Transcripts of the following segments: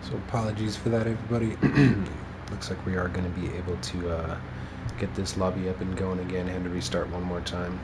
So apologies for that, everybody. Looks like we are going to be able to get this lobby up and going again and to restart one more time.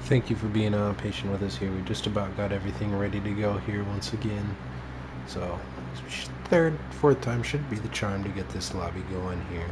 Thank you for being patient with us here. We just about got everything ready to go here once again. So, third, fourth time should be the charm to get this lobby going here.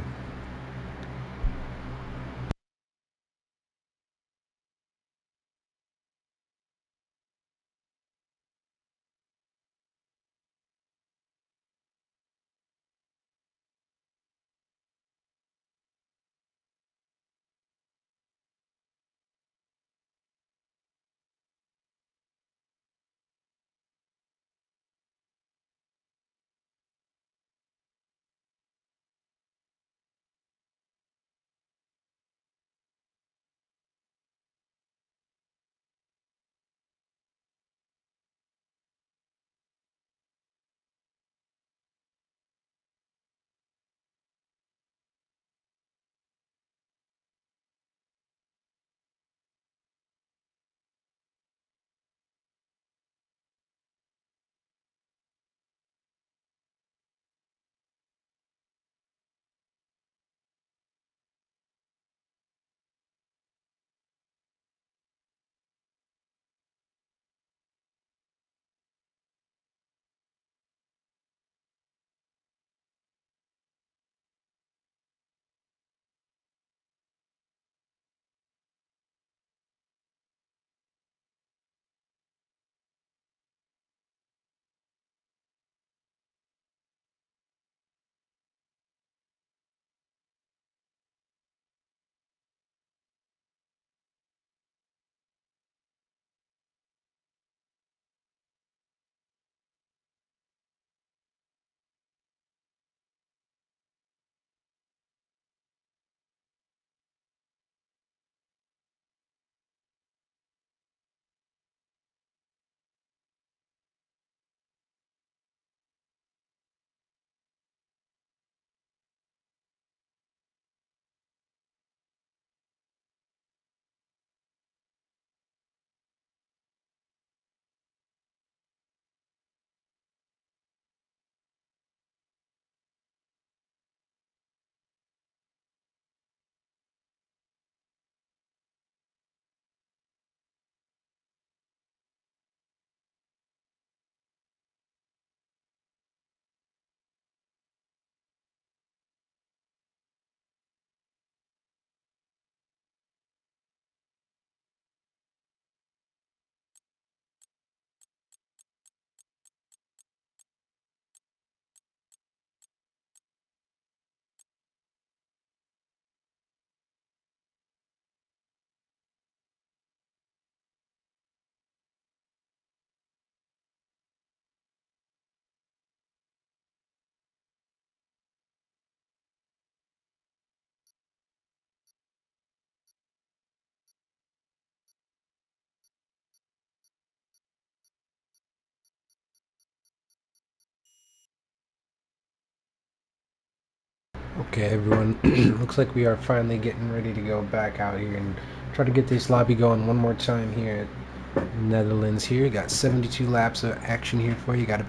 Okay, everyone. Looks like we are finally getting ready to go back out here and try to get this lobby going one more time here at Netherlands. Here, got 72 laps of action here for you. Gonna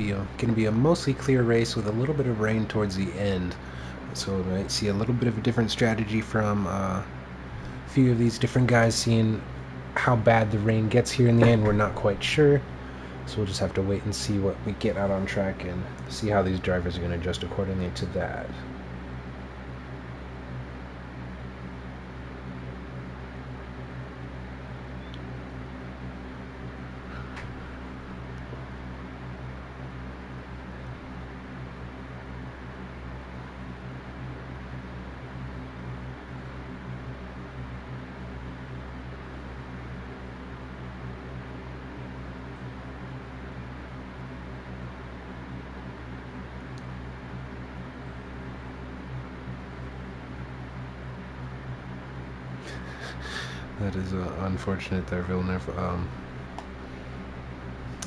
be a mostly clear race with a little bit of rain towards the end. So we might see a little bit of a different strategy from a few of these different guys. Seeing how bad the rain gets here in the end, we're not quite sure. So we'll just have to wait and see what we get out on track and see how these drivers are going to adjust accordingly to that. That is unfortunate that Villeneuve.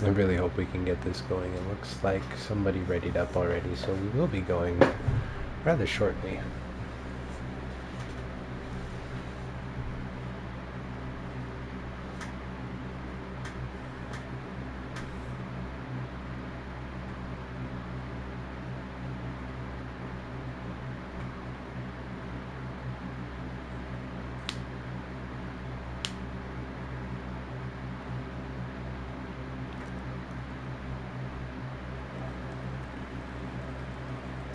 I really hope we can get this going. It looks like somebody readied up already, so we will be going rather shortly.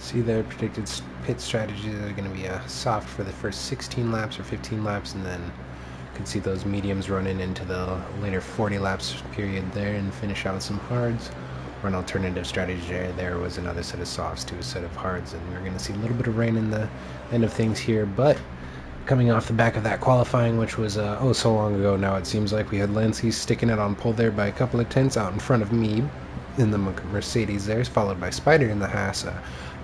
See their predicted pit strategies are going to be soft for the first 16 laps or 15 laps, and then you can see those mediums running into the later 40 laps period there and finish out some hards. Or an alternative strategy there was another set of softs to a set of hards, and we're going to see a little bit of rain in the end of things here, but coming off the back of that qualifying, which was oh so long ago now, it seems like we had Lancey sticking it on pole there by a couple of tenths out in front of me in the Mercedes there, followed by Spider in the Haas.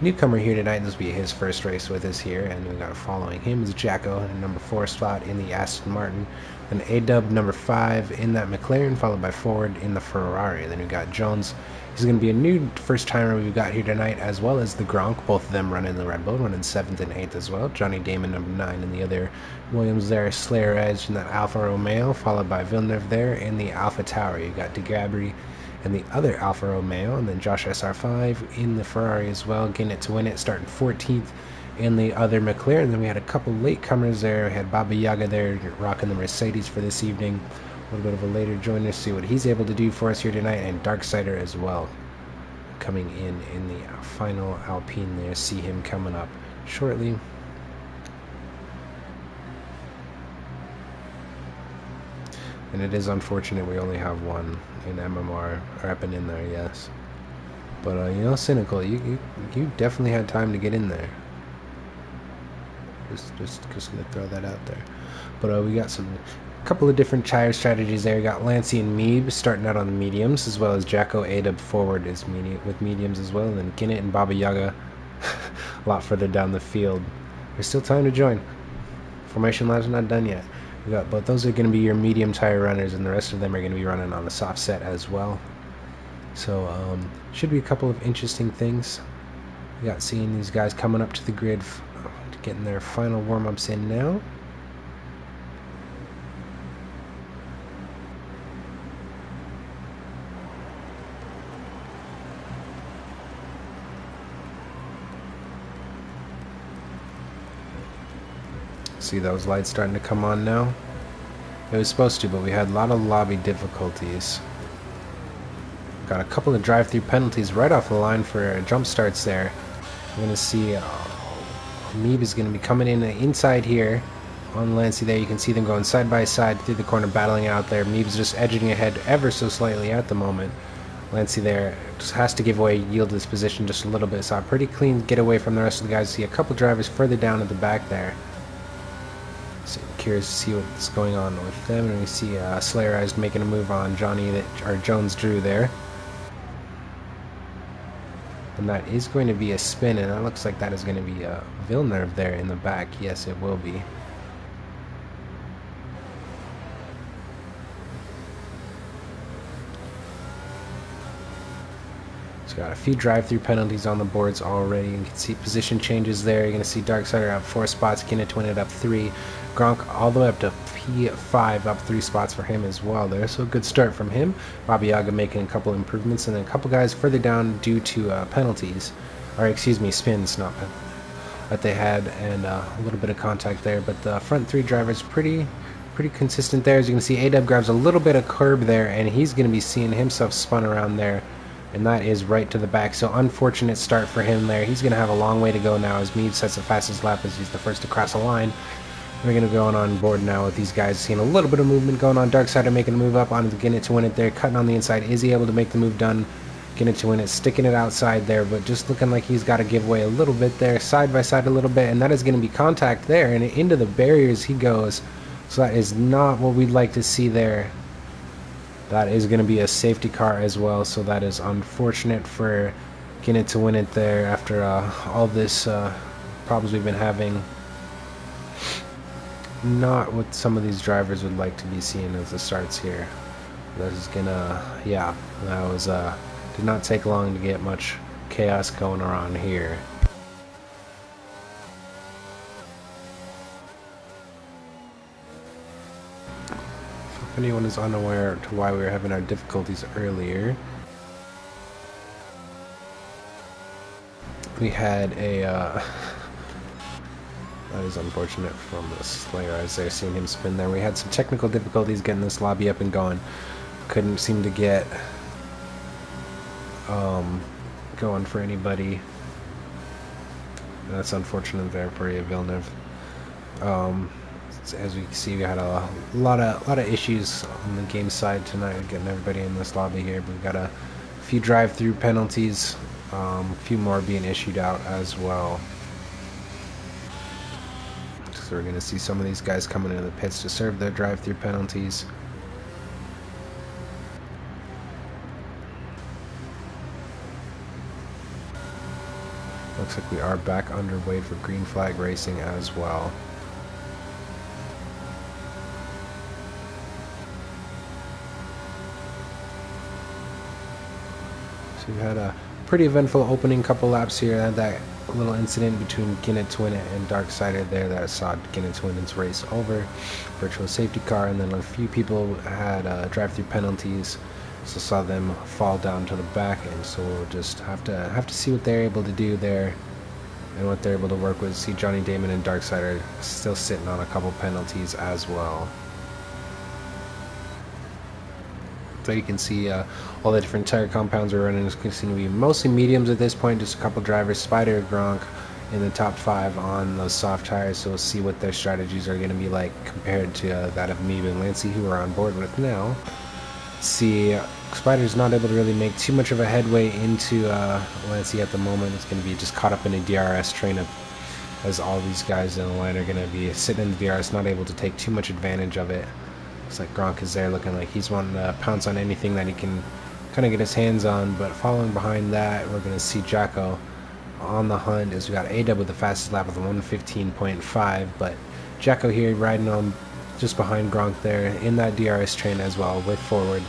Newcomer here tonight, this will be his first race with us here, and we got following him is Jacko in number 4 spot in the Aston Martin, and A-Dub number 5 in that McLaren, followed by Ford in the Ferrari. Then we got Jones. He's going to be a new first-timer we've got here tonight, as well as the Gronk, both of them running the Red Bull, running 7th and 8th as well. Johnny Damon, number 9, in the other Williams there, Slayer Edge in that Alfa Romeo, followed by Villeneuve there in the Alpha Tower. You got DeGabry and the other Alfa Romeo, and then Josh SR5 in the Ferrari as well, getting it to win it, starting 14th in the other McLaren. Then we had a couple latecomers there. We had Baba Yaga there rocking the Mercedes for this evening. A little bit of a later joiner, see what he's able to do for us here tonight, and Darksider as well coming in the final Alpine there. See him coming up shortly. And it is unfortunate we only have one in MMR, or up and in there, yes. But, you know, Cynical, you definitely had time to get in there. Just gonna throw that out there. But we got a couple of different tire strategies there. We got Lancey and Meeb starting out on the mediums, as well as Jacko A-Dub forward is with mediums as well, and then Ginnett and Baba Yaga a lot further down the field. There's still time to join. Formation lab's not done yet. But those are going to be your medium tire runners, and the rest of them are going to be running on the soft set as well. So should be a couple of interesting things. We got seeing these guys coming up to the grid, getting their final warm-ups in now. See those lights starting to come on now? It was supposed to, but we had a lot of lobby difficulties. Got a couple of drive-through penalties right off the line for jump starts there. We're going to see Meeb is going to be coming in inside here on Lancey there. You can see them going side by side through the corner, battling out there. Meeb's just edging ahead ever so slightly at the moment. Lancey there just has to give away, yield this position just a little bit. So a pretty clean getaway from the rest of the guys. See a couple drivers further down at the back there. So curious to see what's going on with them, and we see Slayer Eyes making a move on Jones Drew there, and that is going to be a spin, and that looks like that is going to be Villeneuve there in the back. Yes, it will be. So got a few drive-through penalties on the boards already. You can see position changes there. You're going to see Darksider up 4 spots, Ginnett winning up 3. Gronk all the way up to P5, up 3 spots for him as well there. So a good start from him. Baba Yaga making a couple improvements, and then a couple guys further down due to penalties, or excuse me, spins, not that they had, and a little bit of contact there. But the front 3 drivers pretty consistent there. As you can see, A-Dub grabs a little bit of curb there, and he's going to be seeing himself spun around there. And that is right to the back. So unfortunate start for him there. He's going to have a long way to go now as Mead sets the fastest lap as he's the first to cross the line. We're going to go on board now with these guys. Seeing a little bit of movement going on. Darksider making a move up on Ginnett to win it there. Cutting on the inside. Is he able to make the move done? Ginnett to win it. Sticking it outside there. But just looking like he's got to give way a little bit there. Side by side a little bit. And that is going to be contact there. And into the barriers he goes. So that is not what we'd like to see there. That is going to be a safety car as well, so that is unfortunate for Ginnett to win it there after all this problems we've been having. Not what some of these drivers would like to be seeing as the starts here. That is gonna, yeah, that was did not take long to get much chaos going around here. If anyone is unaware to why we were having our difficulties earlier, we had a that is unfortunate from the Slayer as they're seeing him spin there. We had some technical difficulties getting this lobby up and going. Couldn't seem to get going for anybody That's unfortunate there for you, Villeneuve. Um, as we can see, we had a lot of issues on the game side tonight, getting everybody in this lobby here. We've got a few drive-through penalties, a few more being issued out as well. So we're going to see some of these guys coming into the pits to serve their drive-through penalties. Looks like we are back underway for green flag racing as well. So we've had a pretty eventful opening couple laps here. Had that little incident between Ginnett Twin and Darksider there that saw Ginnett Twin's race over. Virtual safety car, and then a few people had drive-through penalties. So saw them fall down to the back, and so we'll just have to see what they're able to do there and what they're able to work with. See Johnny Damon and Darksider still sitting on a couple penalties as well. So you can see all the different tire compounds we're running is going to be mostly mediums at this point, just a couple drivers, Spider, Gronk in the top 5 on those soft tires, so we'll see what their strategies are going to be like compared to that of Meeb and Lancey, who we're on board with now. See, Spider's not able to really make too much of a headway into Lancey at the moment. It's going to be just caught up in a DRS train of, as all these guys in the line are going to be sitting in the DRS, not able to take too much advantage of it. Looks like Gronk is there looking like he's wanting to pounce on anything that he can kind of get his hands on, but following behind that, we're going to see Jacko on the hunt as we got A-Dub with the fastest lap of the 1:15.5, but Jacko here riding on just behind Gronk there in that DRS train as well with forward.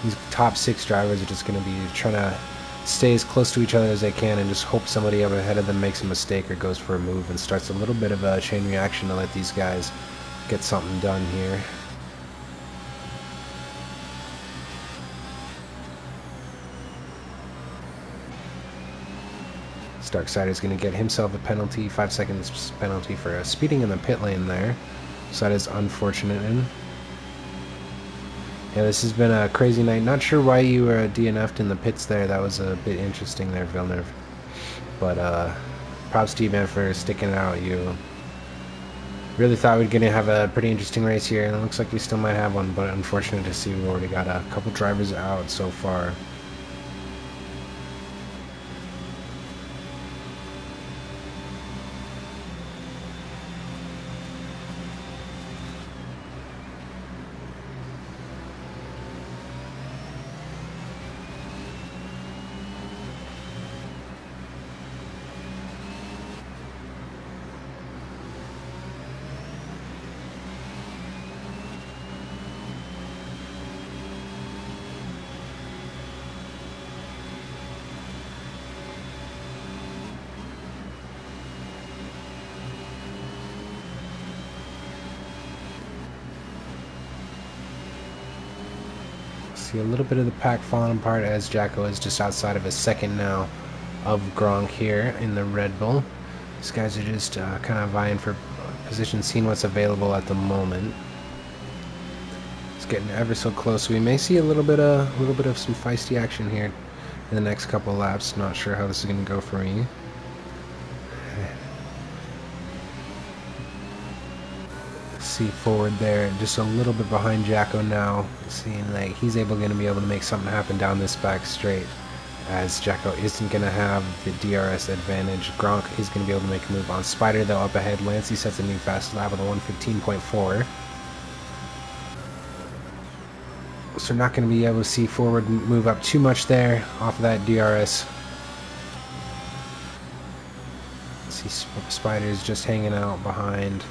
These top 6 drivers are just going to be trying to stay as close to each other as they can and just hope somebody up ahead of them makes a mistake or goes for a move and starts a little bit of a chain reaction to let these guys get something done here. Darksider is going to get himself a penalty, 5 seconds penalty for speeding in the pit lane there. So that is unfortunate. And yeah, this has been a crazy night. Not sure why you were DNF'd in the pits there. That was a bit interesting there, Villeneuve. But props to you, man, for sticking it out. You really thought we were going to have a pretty interesting race here, and it looks like we still might have one, but unfortunate to see we've already got a couple drivers out so far. See a little bit of the pack falling apart as Jacko is just outside of a second now of Gronk here in the Red Bull. These guys are just kind of vying for position, seeing what's available at the moment. It's getting ever so close. We may see a little bit of some feisty action here in the next couple of laps. Not sure how this is going to go for me. See forward there, just a little bit behind Jacko now, seeing like he's going to be able to make something happen down this back straight, as Jacko isn't going to have the DRS advantage. Gronk is going to be able to make a move on Spider though up ahead. Lancey sets a new fast lap with a 1:15.4. So not going to be able to see forward move up too much there off of that DRS. See Spider's just hanging out behind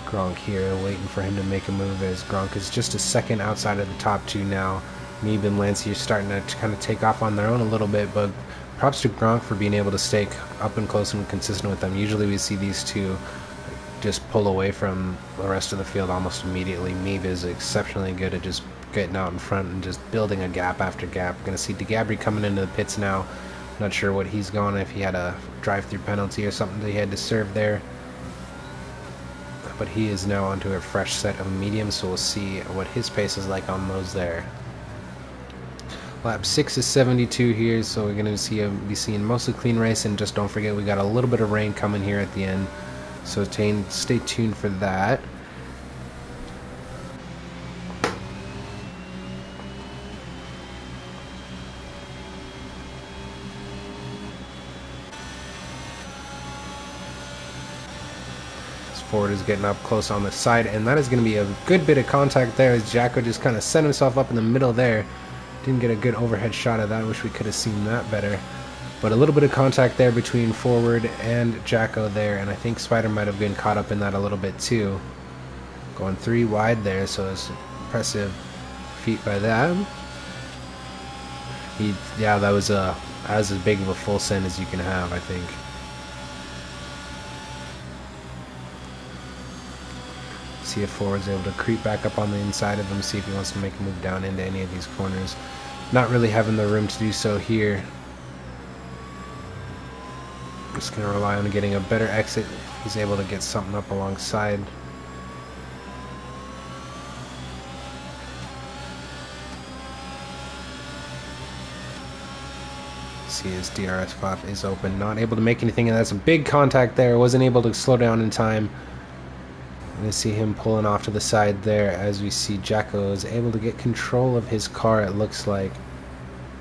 Gronk here, waiting for him to make a move, as Gronk is just a second outside of the top 2 now. Meeb and Lancey are starting to kind of take off on their own a little bit, but props to Gronk for being able to stay up and close and consistent with them. Usually we see these two just pull away from the rest of the field almost immediately. Meeb is exceptionally good at just getting out in front and just building a gap after gap. We're going to see DeGabry coming into the pits now. Not sure what he's going, if he had a drive-through penalty or something that he had to serve there. But he is now onto a fresh set of mediums, so we'll see what his pace is like on those there. Lap 6 is 72 here, so we're going to be seeing mostly clean race, and just don't forget we got a little bit of rain coming here at the end, so stay tuned for that. Ford is getting up close on the side, and that is going to be a good bit of contact there as Jacko just kind of set himself up in the middle there. Didn't get a good overhead shot of that. I wish we could have seen that better. But a little bit of contact there between Forward and Jacko there, and I think Spider might have been caught up in that a little bit too. Going 3 wide there, so it's impressive feat by that. Yeah, that was as big of a full send as you can have, I think. See if Forward's able to creep back up on the inside of him, see if he wants to make a move down into any of these corners. Not really having the room to do so here. Just going to rely on getting a better exit. He's able to get something up alongside. See his DRS flap is open. Not able to make anything, and that's a big contact there. Wasn't able to slow down in time. And I see him pulling off to the side there as we see Jacko is able to get control of his car, it looks like.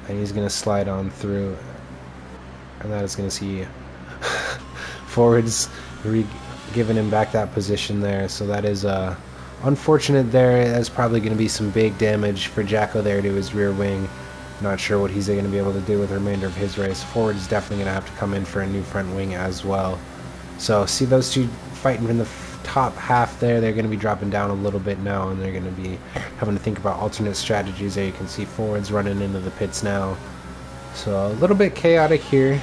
And he's going to slide on through. And that is going to see Forward's giving him back that position there. So that is unfortunate there. That's probably going to be some big damage for Jacko there to his rear wing. Not sure what he's going to be able to do with the remainder of his race. Forward is definitely going to have to come in for a new front wing as well. So see those two fighting in the top half there. They're going to be dropping down a little bit now, and they're going to be having to think about alternate strategies there. You can see Forward's running into the pits now. So a little bit chaotic here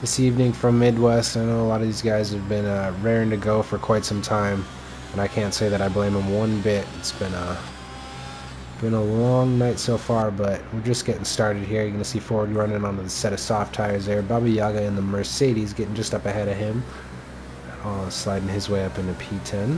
this evening from Midwest. I know a lot of these guys have been raring to go for quite some time, and I can't say that I blame them one bit. It's been a long night so far, but we're just getting started here. You're going to see Forward running onto the set of soft tires there. Baba Yaga in the Mercedes getting just up ahead of him. Sliding his way up into P10.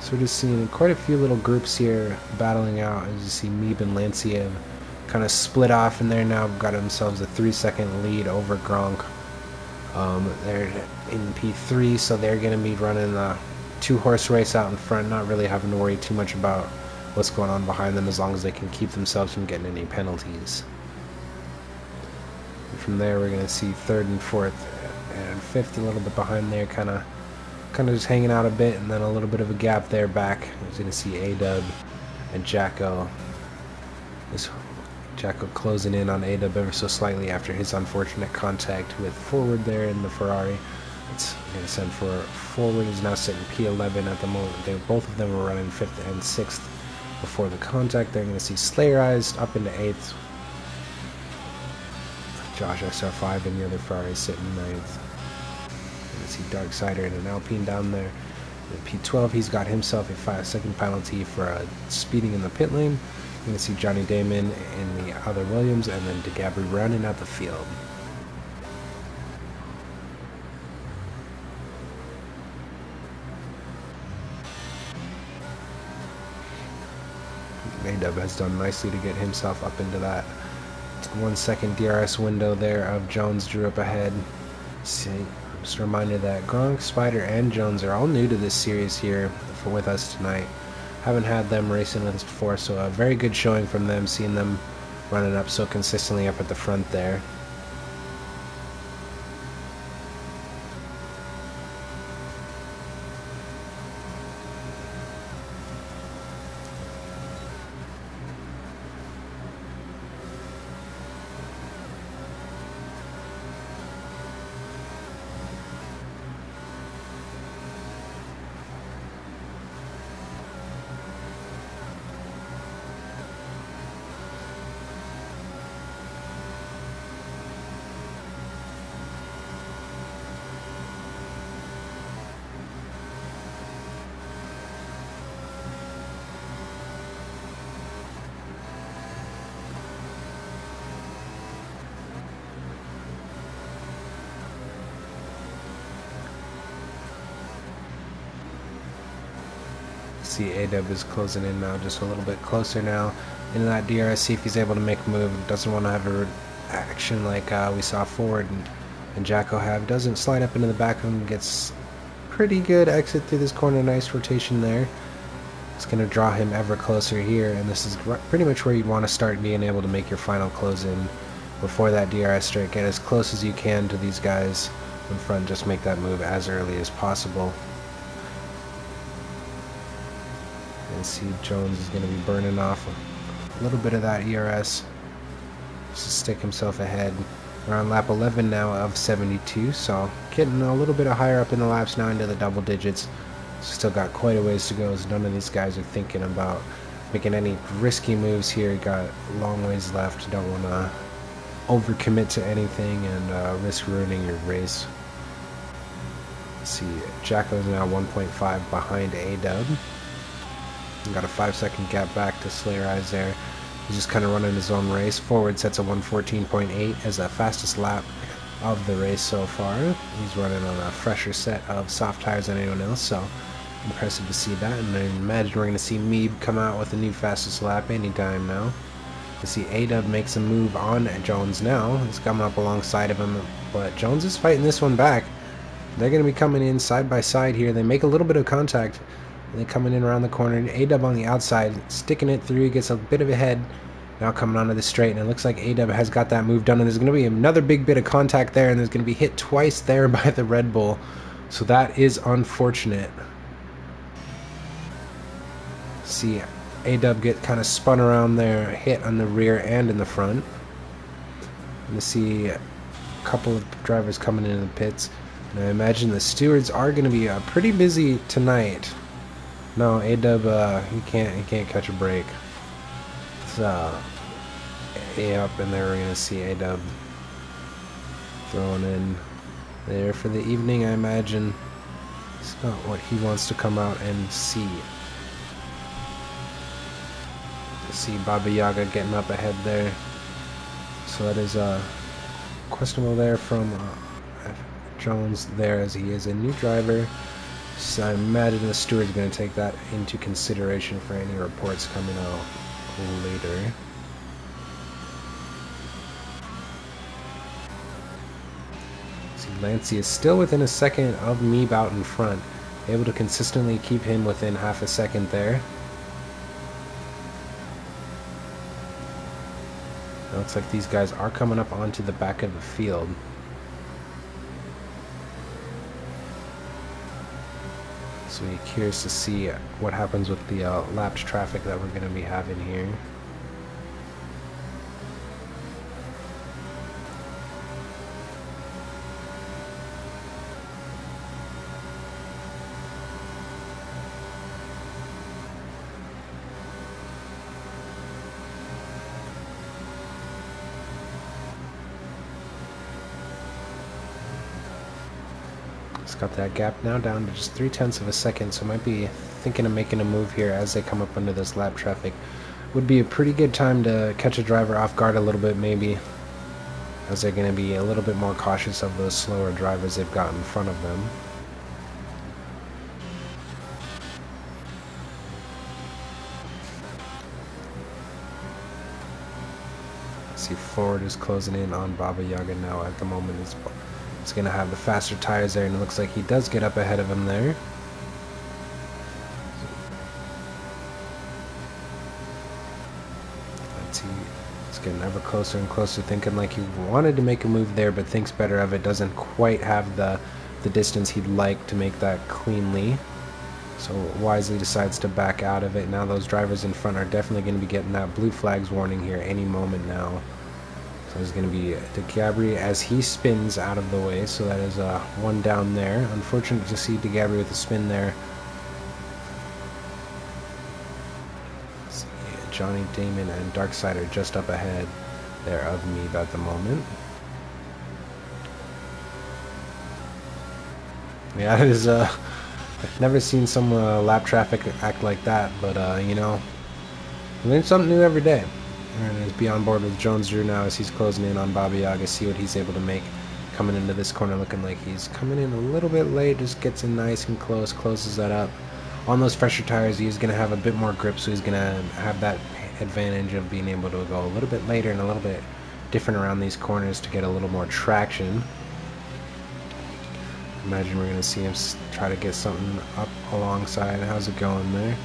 So we're just seeing quite a few little groups here battling out. As you see, Meeb and Lancey have kind of split off, and they're now got themselves a 3-second lead over Gronk. They're in P3, so they're going to be running the 2-horse race out in front, not really having to worry too much about what's going on behind them as long as they can keep themselves from getting any penalties. And from there, we're going to see 3rd and 4th and 5th a little bit behind there, kind of just hanging out a bit, and then a little bit of a gap there back. We're going to see A-Dub and Jacko. Jacko closing in on A-Dub ever so slightly after his unfortunate contact with Forward there in the Ferrari. It's going to send for Forward is now sitting P11 at the moment. Both of them were running 5th and 6th before the contact. They're going to see Slayer Eyes up into 8th. Josh SR5 and the other Ferrari sitting 9th. Going to see Darksider in an Alpine down there. In P12, he's got himself a 5-second penalty for speeding in the pit lane. You're going to see Johnny Damon in the other Williams, and then DeGabry running out the field. A-Dub has done nicely to get himself up into that 1-second DRS window there of Jones drew up ahead. See, just a reminder that Gronk, Spider, and Jones are all new to this series here with us tonight. Haven't had them racing with us before, so a very good showing from them, seeing them running up so consistently up at the front there. See A-Dub is closing in now, just a little bit closer now into that DRS, see if he's able to make a move. Doesn't want to have a action like we saw Ford and Jacko have. Doesn't slide up into the back of him, gets pretty good exit through this corner, nice rotation there. It's going to draw him ever closer here, and this is pretty much where you want to start being able to make your final close in before that DRS straight. Get as close as you can to these guys in front, just make that move as early as possible. And see Jones is going to be burning off a little bit of that ERS just to stick himself ahead. We're on lap 11 now of 72, so getting a little bit higher up in the laps now into the double digits. Still got quite a ways to go, as none of these guys are thinking about making any risky moves here. Got a long ways left. Don't want to overcommit to anything and risk ruining your race. Let's see, Jacko's now 1.5 behind A-Dub. Got a 5-second gap back to Slayer Eyes there. He's just kind of running his own race. Forward sets a 1:14.8 as the fastest lap of the race so far. He's running on a fresher set of soft tires than anyone else, so impressive to see that. And I imagine we're going to see Meeb come out with the new fastest lap anytime now. To see A-Dub makes a move on Jones now. He's coming up alongside of him, but Jones is fighting this one back. They're going to be coming in side by side here. They make a little bit of contact. They're coming in around the corner. A-Dub on the outside, sticking it through, gets a bit of a head. Now coming onto the straight, and it looks like A-Dub has got that move done, and there's going to be another big bit of contact there, and there's going to be hit twice there by the Red Bull. So that is unfortunate. See A-Dub get kind of spun around there, hit on the rear and in the front. And to see a couple of drivers coming into the pits. And I imagine the stewards are going to be pretty busy tonight. No, A-Dub, he can't catch a break. It's A up, and there we're going to see A-Dub throwing in there for the evening, I imagine. It's not what he wants to come out and see. To see Baba Yaga getting up ahead there. So that is questionable there from Jones there, as he is a new driver. So I imagine the steward's going to take that into consideration for any reports coming out later. See, Lancey is still within a second of Meeb out in front, able to consistently keep him within half a second there. It looks like these guys are coming up onto the back of the field. So we're curious to see what happens with the lapped traffic that we're going to be having here. Got that gap now down to just 0.3 of a second, so might be thinking of making a move here as they come up under this lap traffic. Would be a pretty good time to catch a driver off guard a little bit, maybe, as they're going to be a little bit more cautious of those slower drivers they've got in front of them. See, Ford is closing in on Baba Yaga now at the moment. It's going to have the faster tires there, and it looks like he does get up ahead of him there. Let's see. It's getting ever closer and closer, thinking like he wanted to make a move there, but thinks better of it. Doesn't quite have the distance he'd like to make that cleanly. So wisely decides to back out of it. Now those drivers in front are definitely going to be getting that blue flags warning here any moment now. So there's going to be DeGabry as he spins out of the way, so that is one down there. Unfortunate to see DeGabry with a spin there. See, Johnny Damon and Darkside are just up ahead there of Meeb at the moment. Yeah, it is, I've never seen some lap traffic act like that, but you know, learn something new every day. And is be on board with Jones Drew now as he's closing in on Baba Yaga. See what he's able to make coming into this corner, looking like he's coming in a little bit late. Just gets in nice and close, closes that up on those fresher tires, he's going to have a bit more grip, so he's going to have that advantage of being able to go a little bit later and a little bit different around these corners to get a little more traction. Imagine we're going to see him try to get something up alongside. How's it going there?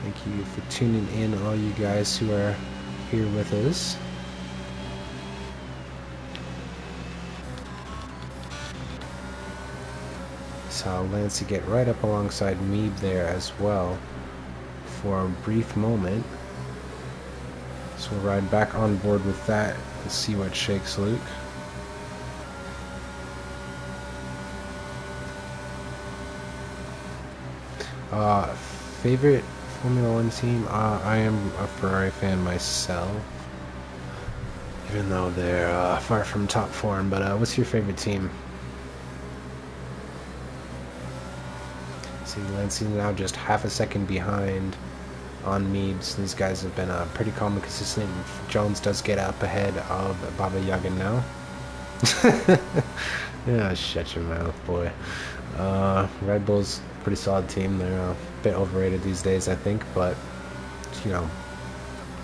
Thank you for tuning in, all you guys who are here with us. Saw Lancey get right up alongside Meeb there as well for a brief moment. So we'll ride back on board with that and see what shakes Luke. Favorite Formula One team? I am a Ferrari fan myself, even though they're far from top form. But what's your favorite team? See, Lancey now just half a second behind on Meebs. These guys have been pretty calm and consistent. Jones does get up ahead of Baba Yaga now. Yeah, shut your mouth, boy. Red Bull's a pretty solid team. They're a bit overrated these days, I think, but, you know,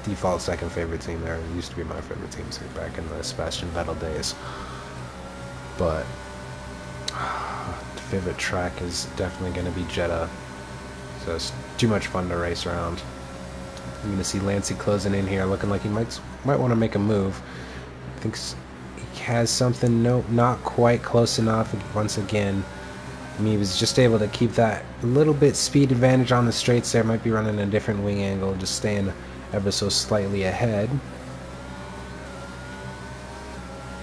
default second favorite team there. It used to be my favorite team back in the Sebastian Vettel days. But favorite track is definitely going to be Jeddah. So it's too much fun to race around. I'm going to see Lancey closing in here, looking like he might want to make a move. I think he has something. Nope, not quite close enough. Once again, he was just able to keep that little bit speed advantage on the straights there. Might be running a different wing angle, just staying ever so slightly ahead.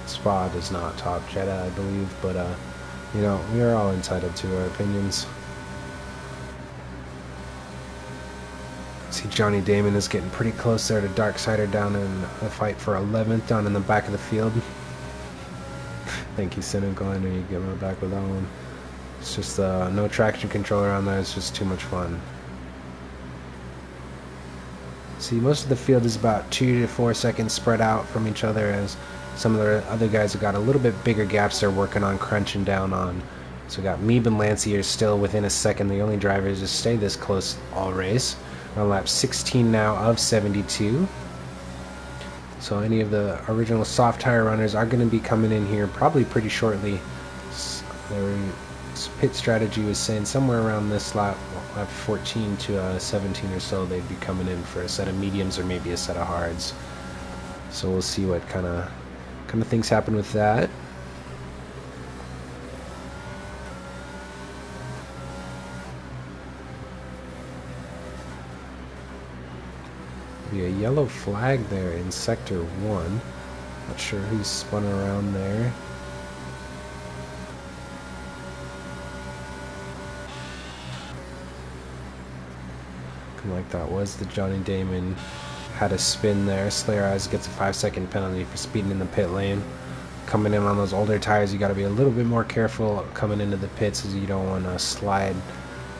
Spa does not top Jeddah, I believe, but you know, we are all entitled to our opinions. See, Johnny Damon is getting pretty close there to Darksider down in the fight for 11th, down in the back of the field. Thank you, Cynical. I know you get my back with that one. It's just no traction controller on there. It's just too much fun. See, most of the field is about 2 to 4 seconds spread out from each other, as some of the other guys have got a little bit bigger gaps they're working on crunching down on. So we got Meeb and Lancey are still within a second. The only drivers to stay this close all race. We're on lap 16 now of 72. So any of the original soft tire runners are going to be coming in here probably pretty shortly. Their pit strategy was saying somewhere around this lap 14 to 17 or so, they'd be coming in for a set of mediums or maybe a set of hards. So we'll see what kind of things happen with that. Be a yellow flag there in sector 1. Not sure who's spun around there. Looking like that was the Johnny Damon. Had a spin there. Slayer Eyes gets a 5-second penalty for speeding in the pit lane. Coming in on those older tires, you got to be a little bit more careful coming into the pits, as you don't want to slide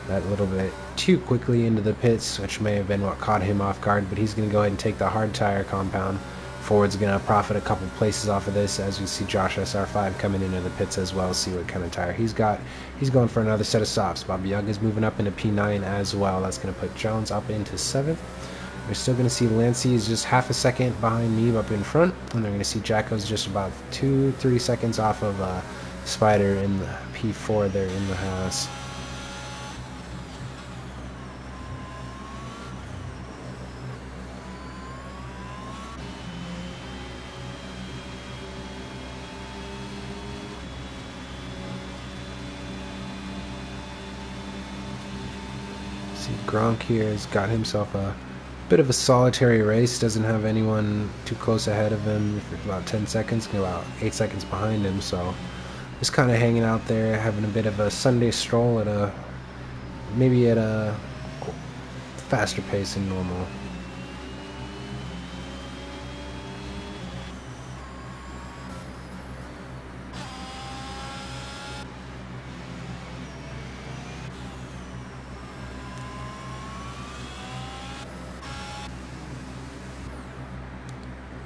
that little bit too quickly into the pits, which may have been what caught him off guard. But he's going to go ahead and take the hard tire compound. Ford's going to profit a couple places off of this, as we see Josh SR5 coming into the pits as well. See what kind of tire he's got. He's going for another set of softs. Bobby Yaga's moving up into P9 as well. That's going to put Jones up into 7th. We're still going to see Lancey is just half a second behind me up in front, and they're going to see Jacko's just about 2-3 seconds off of Spider in the P4 there in the house. See, Gronk here has got himself a bit of a solitary race. Doesn't have anyone too close ahead of him for about 10 seconds, about 8 seconds behind him. So just kind of hanging out there, having a bit of a Sunday stroll at maybe at a faster pace than normal.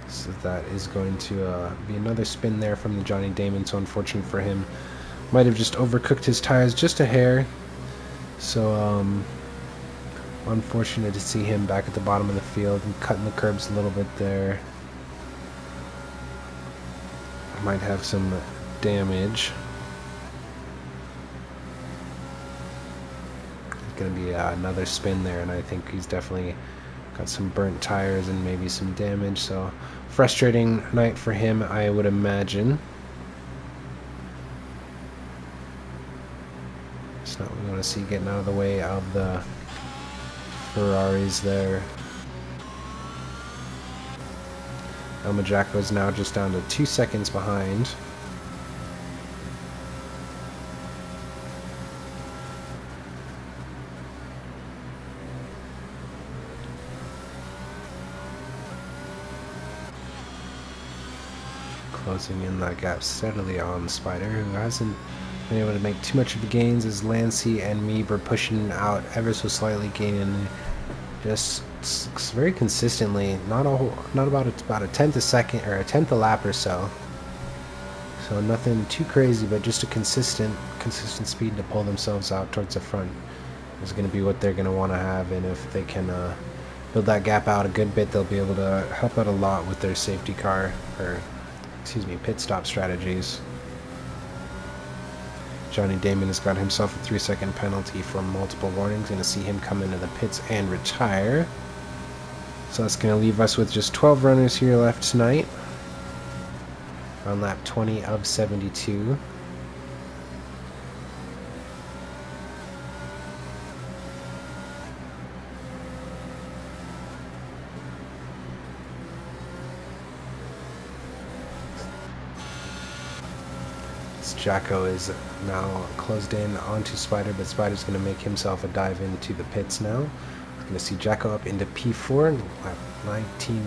So that is going to be another spin there from the Johnny Damon. So unfortunate for him. Might have just overcooked his tires just a hair. So, unfortunate to see him back at the bottom of the field and cutting the curbs a little bit there. Might have some damage. Going to be another spin there, and I think he's definitely got some burnt tires and maybe some damage. So frustrating night for him, I would imagine. It's not what we want to see getting out of the way of the Ferraris there. Jacko is now just down to 2 seconds behind. Closing in that gap steadily on Spider, who hasn't been able to make too much of the gains as Lancey and Meeb are pushing out ever so slightly, gaining just very consistently. Not about a tenth a second or a tenth a lap or so. So nothing too crazy, but just a consistent speed to pull themselves out towards the front is going to be what they're going to want to have, and if they can build that gap out a good bit, they'll be able to help out a lot with their safety car, or excuse me, pit stop strategies. Johnny Damon has got himself a 3-second penalty for multiple warnings. Going to see him come into the pits and retire. So that's going to leave us with just 12 runners here left tonight on lap 20 of 72. Jacko is now closed in onto Spider, but Spider's going to make himself a dive into the pits now. We're going to see Jacko up into P4, lap 19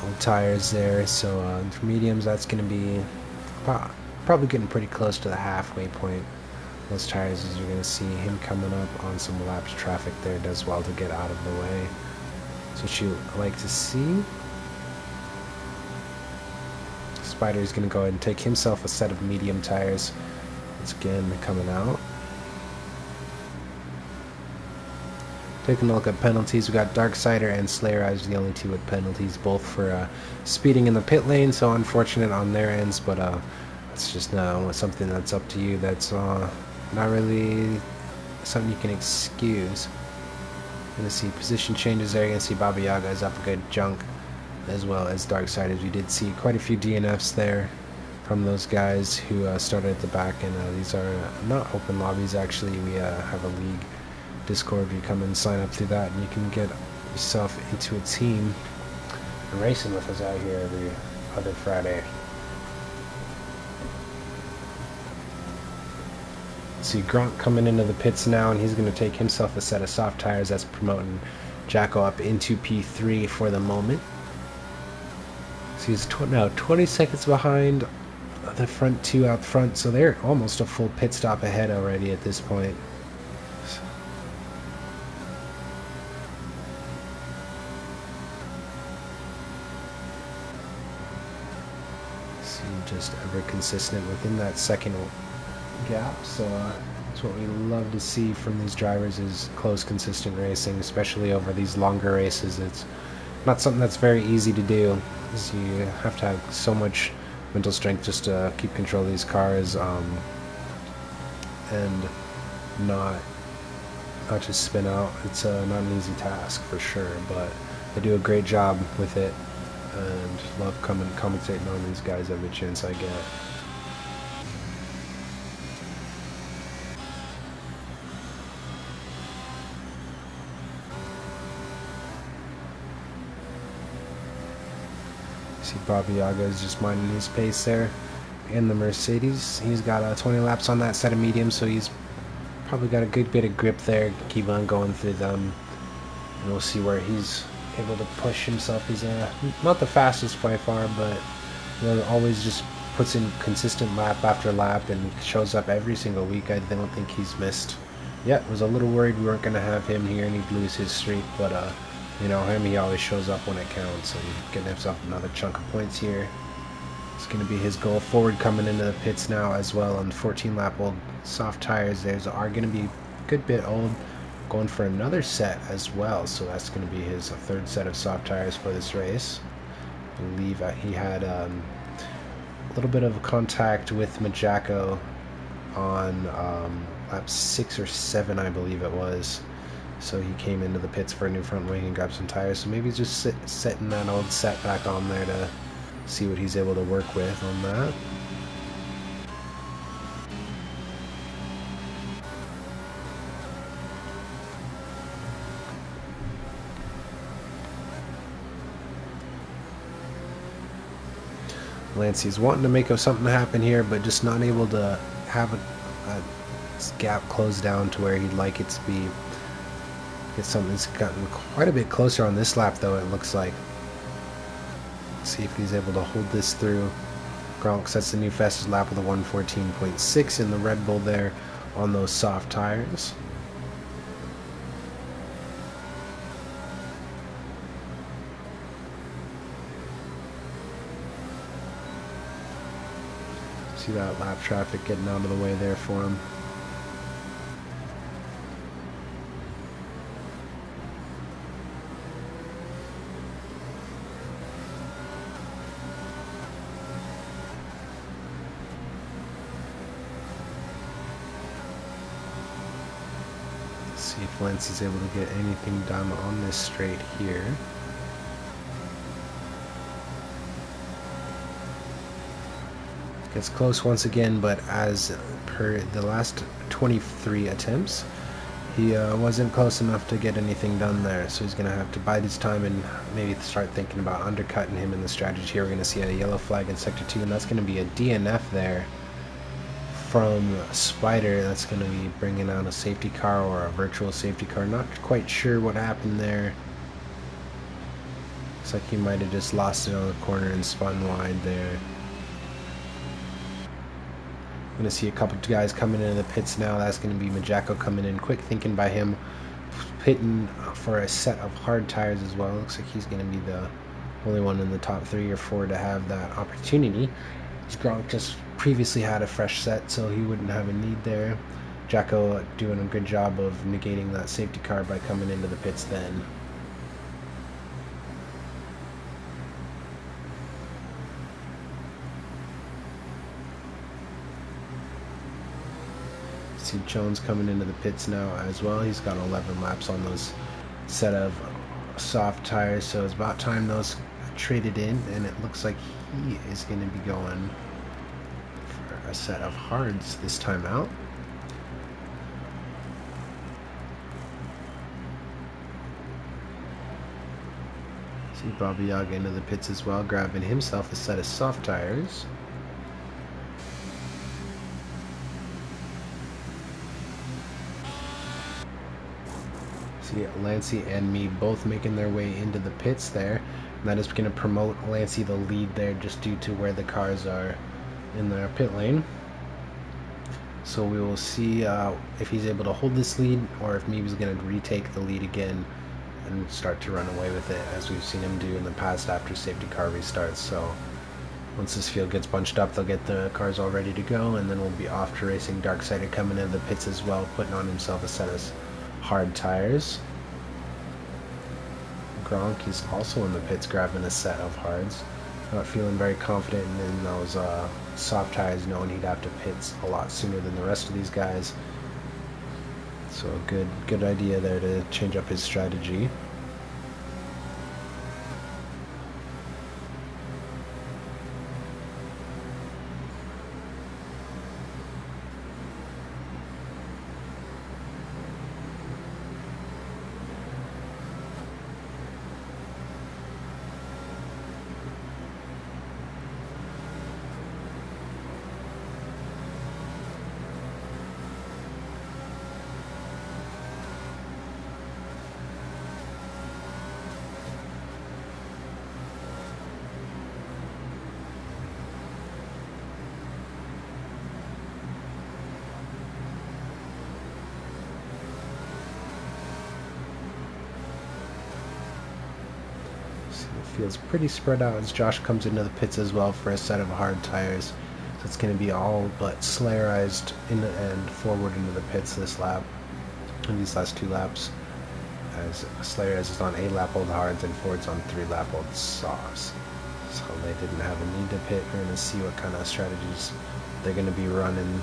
old tires there. So for mediums, that's going to be probably getting pretty close to the halfway point. Those tires, as you're going to see him coming up on some laps traffic there, does well to get out of the way. That's what you like to see. Spider is going to go ahead and take himself a set of medium tires. It's again coming out. Taking a look at penalties, we got Darksider and Slayer as the only two with penalties, both for speeding in the pit lane. So unfortunate on their ends, but it's just something that's up to you. That's not really something you can excuse. You're going to see position changes there. You're going to see Baba Yaga is up a good chunk, as well as Darksiders. We did see quite a few DNFs there from those guys who started at the back, and these are not open lobbies. Actually, we have a league Discord. You come and sign up through that, and you can get yourself into a team and racing with us out here every other Friday. See Gronk coming into the pits now, and he's going to take himself a set of soft tires. That's promoting Jacko up into P3 for the moment. So he's now 20 seconds behind the front two out front, so they're almost a full pit stop ahead already at this point. So just ever consistent within that second gap, so that's what we love to see from these drivers, is close, consistent racing, especially over these longer races. It's not something that's very easy to do, because you have to have so much mental strength just to keep control of these cars, and not just spin out. It's not an easy task for sure, but they do a great job with it, and love commentating on these guys every chance I get. See Baba Yaga is just minding his pace there in the Mercedes. He's got 20 laps on that set of mediums, so he's probably got a good bit of grip there. Keep on going through them, and we'll see where he's able to push himself. He's not the fastest by far, but always just puts in consistent lap after lap and shows up every single week. I don't think he's missed. Yeah, was a little worried we weren't going to have him here and he'd lose his streak, but you know him, he always shows up when it counts, and getting himself another chunk of points here. It's going to be his goal forward coming into the pits now as well on 14 lap old soft tires. There's are going to be a good bit old, going for another set as well, so that's going to be his third set of soft tires for this race. I believe he had a little bit of contact with Majako on lap 6 or 7, I believe it was. So he came into the pits for a new front wing and grabbed some tires. So maybe he's just setting that old set back on there to see what he's able to work with on that. Lancey's wanting to make something happen here, but just not able to have a gap closed down to where he'd like it to be. It's something that's gotten quite a bit closer on this lap, though, it looks like. See if he's able to hold this through. Gronk sets the new fastest lap with a 1:14.6 in the Red Bull there on those soft tires. See that lap traffic getting out of the way there for him. See if Lancey's able to get anything done on this straight here. Gets close once again, but as per the last 23 attempts, he wasn't close enough to get anything done there. So he's going to have to bide his time and maybe start thinking about undercutting him in the strategy here. We're going to see a yellow flag in Sector 2, and that's going to be a DNF there from Spider. That's going to be bringing out a safety car or a virtual safety car. Not quite sure what happened there. Looks like he might have just lost it on the corner and spun wide there. I'm going to see a couple of guys coming into the pits now. That's going to be Majako coming in quick, thinking by him, pitting for a set of hard tires as well. Looks like he's going to be the only one in the top 3 or 4 to have that opportunity. Gronk just previously had a fresh set, so he wouldn't have a need there. Jacko doing a good job of negating that safety car by coming into the pits then. See Jones coming into the pits now as well. He's got 11 laps on those set of soft tires, so it's about time those traded in, and it looks like he is going to be going for a set of hards this time out. See Bobby Yaga into the pits as well, grabbing himself a set of soft tires. See Lancey and me both making their way into the pits there. And that is going to promote Lancey the lead there just due to where the cars are in their pit lane. So we will see if he's able to hold this lead or if maybe he's going to retake the lead again and start to run away with it as we've seen him do in the past after safety car restarts. So once this field gets bunched up, they'll get the cars all ready to go, and then we'll be off to racing. Darksider coming into the pits as well, putting on himself a set of hard tires. Gronk is also in the pits grabbing a set of hards. Not feeling very confident in those soft tires, knowing he'd have to pit a lot sooner than the rest of these guys. So a good idea there to change up his strategy. feels pretty spread out as Josh comes into the pits as well for a set of hard tires. So it's going to be all but Slayerized in and forward into the pits this lap, in these last 2 laps, as Slayerized is on 8-lap-old hards and Ford's on 3-lap-old softs. So they didn't have a need to pit. We're going to see what kind of strategies they're going to be running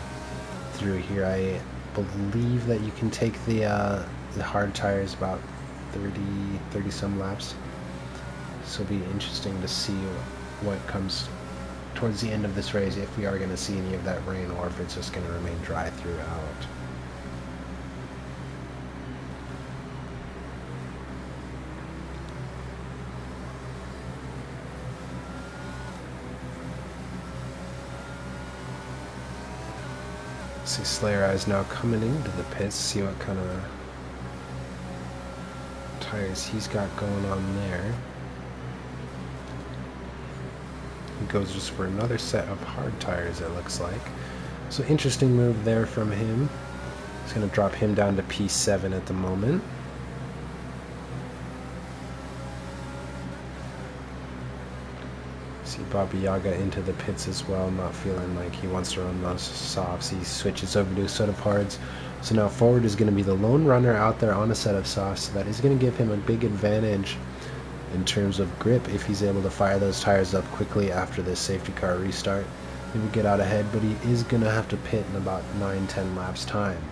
through here. I believe that you can take the hard tires about 30 some laps. So it'll be interesting to see what comes towards the end of this race, if we are going to see any of that rain or if it's just going to remain dry throughout. See Slayer Eyes now coming into the pits, see what kind of tires he's got going on there. He goes just for another set of hard tires, it looks like. So interesting move there from him. It's going to drop him down to P7 at the moment. See Baba Yaga into the pits as well, not feeling like he wants to run those softs. He switches over to a set of hards. So now Forward is going to be the lone runner out there on a set of softs. So that is going to give him a big advantage in terms of grip if he's able to fire those tires up quickly after this safety car restart. Maybe get out ahead, but he is going to have to pit in about 9-10 laps time.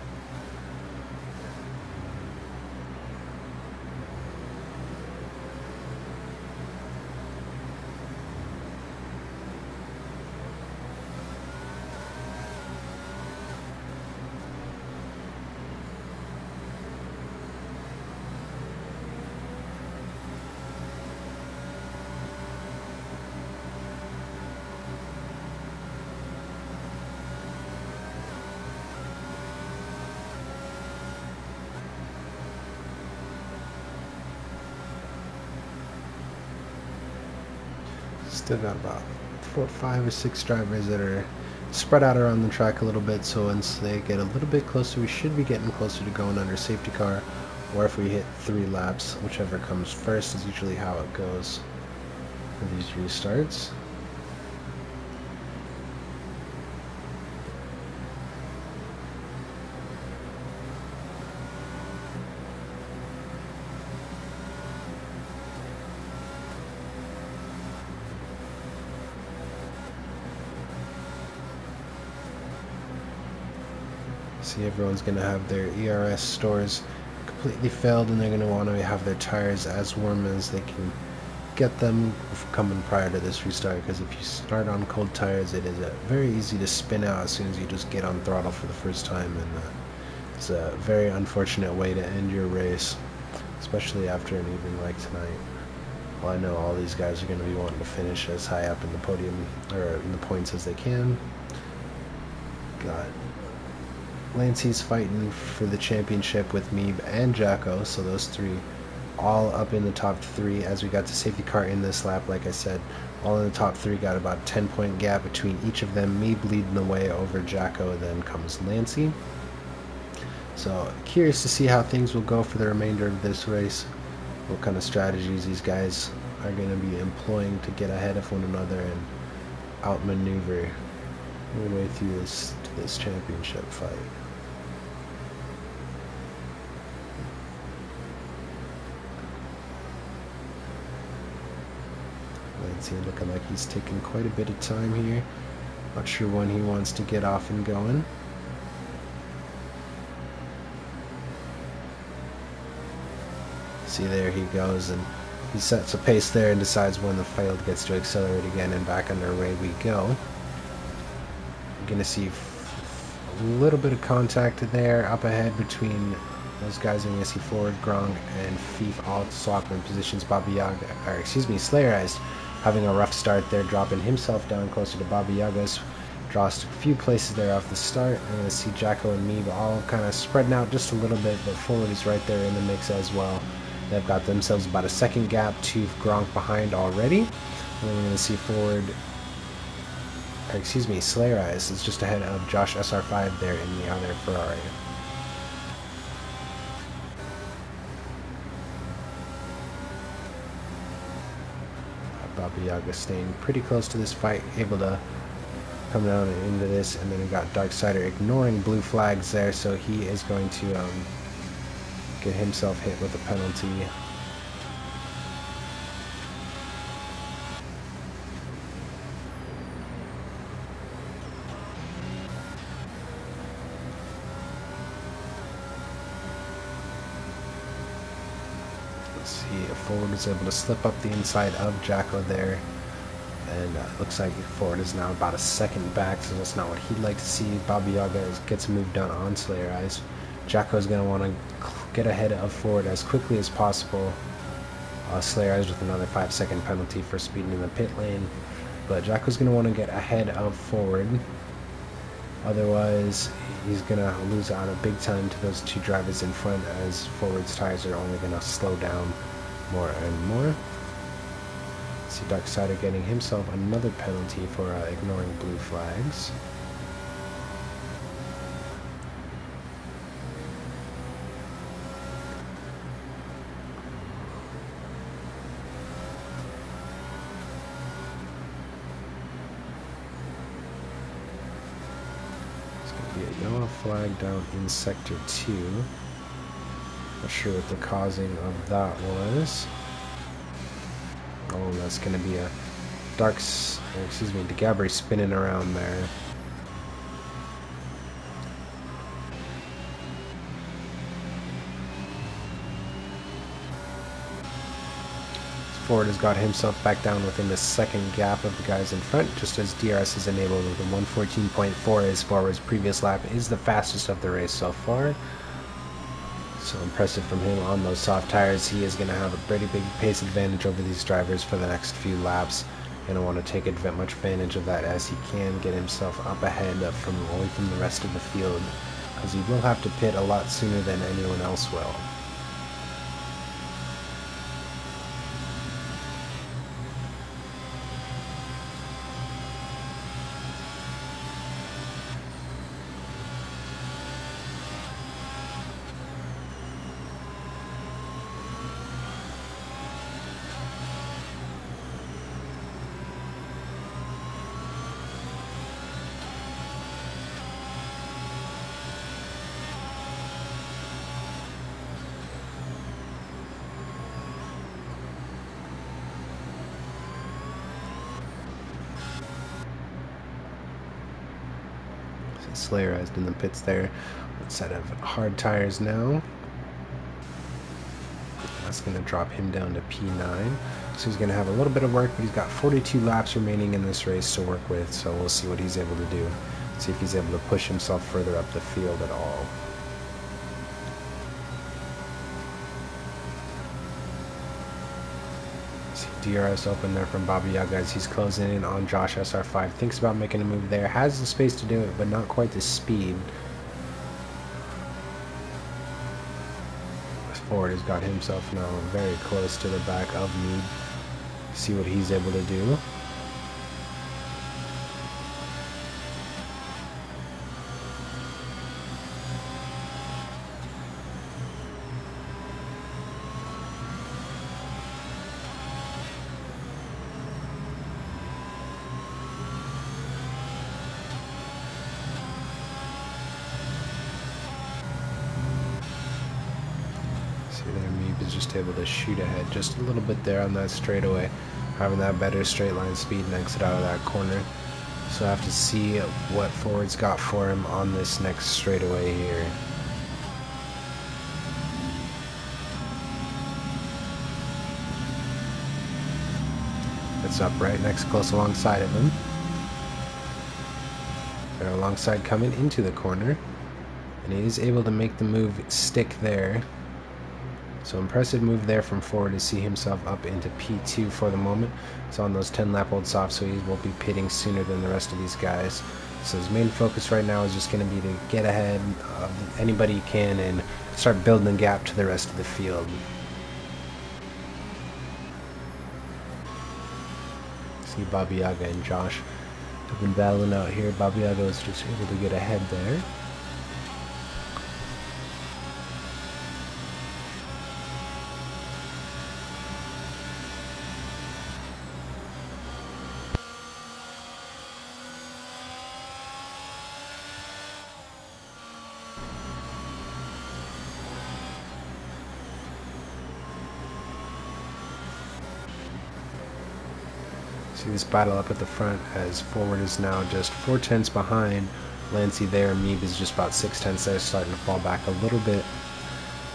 Still got about 4, 5, or 6 drivers that are spread out around the track a little bit, so once they get a little bit closer, we should be getting closer to going under safety car, or if we hit 3 laps, whichever comes first is usually how it goes for these restarts. See, everyone's going to have their ERS stores completely filled, and they're going to want to have their tires as warm as they can get them coming prior to this restart, because if you start on cold tires, it is very easy to spin out as soon as you just get on throttle for the first time, and it's a very unfortunate way to end your race, especially after an evening like tonight. Well, I know all these guys are going to be wanting to finish as high up in the podium, or in the points as they can. Got Lancey's fighting for the championship with Meeb and Jacko, so those 3 all up in the top 3 as we got to safety car in this lap. Like I said, all in the top 3, got about a 10-point gap between each of them. Meeb leading the way over Jacko, then comes Lancey. So curious to see how things will go for the remainder of this race, what kind of strategies these guys are going to be employing to get ahead of one another and outmaneuver their way through this championship fight. Lancey looking like he's taking quite a bit of time here. Not sure when he wants to get off and going. See, there he goes, and he sets a pace there and decides when the field gets to accelerate again, and back underway we go. You're going to see a little bit of contact there up ahead between those guys. I'm going to see Forward, Gronk, and Fief all swapping positions. Baba Yaga, or excuse me, Slayer Eyes having a rough start there, dropping himself down closer to Baba Yaga's. Draws a few places there off the start. I'm going to see Jacko and Meeb all kind of spreading out just a little bit, but Forward is right there in the mix as well. They've got themselves about a 2nd gap to Gronk behind already. And then we're going to see Forward, or excuse me, Slayer Eyes is just ahead of Josh SR5 there in the other Ferrari. Baba Yaga staying pretty close to this fight, able to come down into this, and then we got Darksider ignoring blue flags there, so he is going to get himself hit with a penalty. Let's see if Ford is able to slip up the inside of Jacko there. And looks like Ford is now about a second back, so that's not what he'd like to see. Baba Yaga gets moved down on Slayer Eyes. Jacko is going to want to get ahead of Ford as quickly as possible. Slayer Eyes with another 5-second penalty for speeding in the pit lane. But Jacko's going to want to get ahead of Ford. Otherwise, he's going to lose out a big time to those two drivers in front, as Ford's tires are only going to slow down more and more. See Darksider getting himself another penalty for ignoring blue flags. It's going to be a yellow flag down in Sector 2. Not sure what the causing of that was. Oh, that's going to be a DeGabry spinning around there. Ford has got himself back down within the second gap of the guys in front, just as DRS is enabled with a 114.4 as Ford's previous lap is the fastest of the race so far. So impressive from him on those soft tires. He is going to have a pretty big pace advantage over these drivers for the next few laps. Going to want to take much advantage of that as he can get himself up ahead away from the rest of the field, because he will have to pit a lot sooner than anyone else will. Slayer has in the pits there. A set of hard tires now. That's going to drop him down to P9. So he's going to have a little bit of work, but he's got 42 laps remaining in this race to work with. So we'll see what he's able to do. See if he's able to push himself further up the field at all. DRS open there from Baba Yaga as he's closing in on Josh SR5. Thinks about making a move there. Has the space to do it, but not quite the speed. Ford has got himself now very close to the back of Mead. See what he's able to do. Is just able to shoot ahead just a little bit there on that straightaway, having that better straight line speed and exit out of that corner. So I have to see what Ford's got for him on this next straightaway here. It's up right next, close alongside of him. They're alongside coming into the corner, and he is able to make the move stick there. So impressive move there from Ford to see himself up into P2 for the moment. It's on those 10-lap-old softs, so he will be pitting sooner than the rest of these guys. So his main focus right now is just going to be to get ahead of anybody he can and start building a gap to the rest of the field. See Baba Yaga and Josh have been battling out here. Baba Yaga was just able to get ahead there. See this battle up at the front as forward is now just 4/10 behind Lancey there. Meeb is just about 6/10 there, starting to fall back a little bit.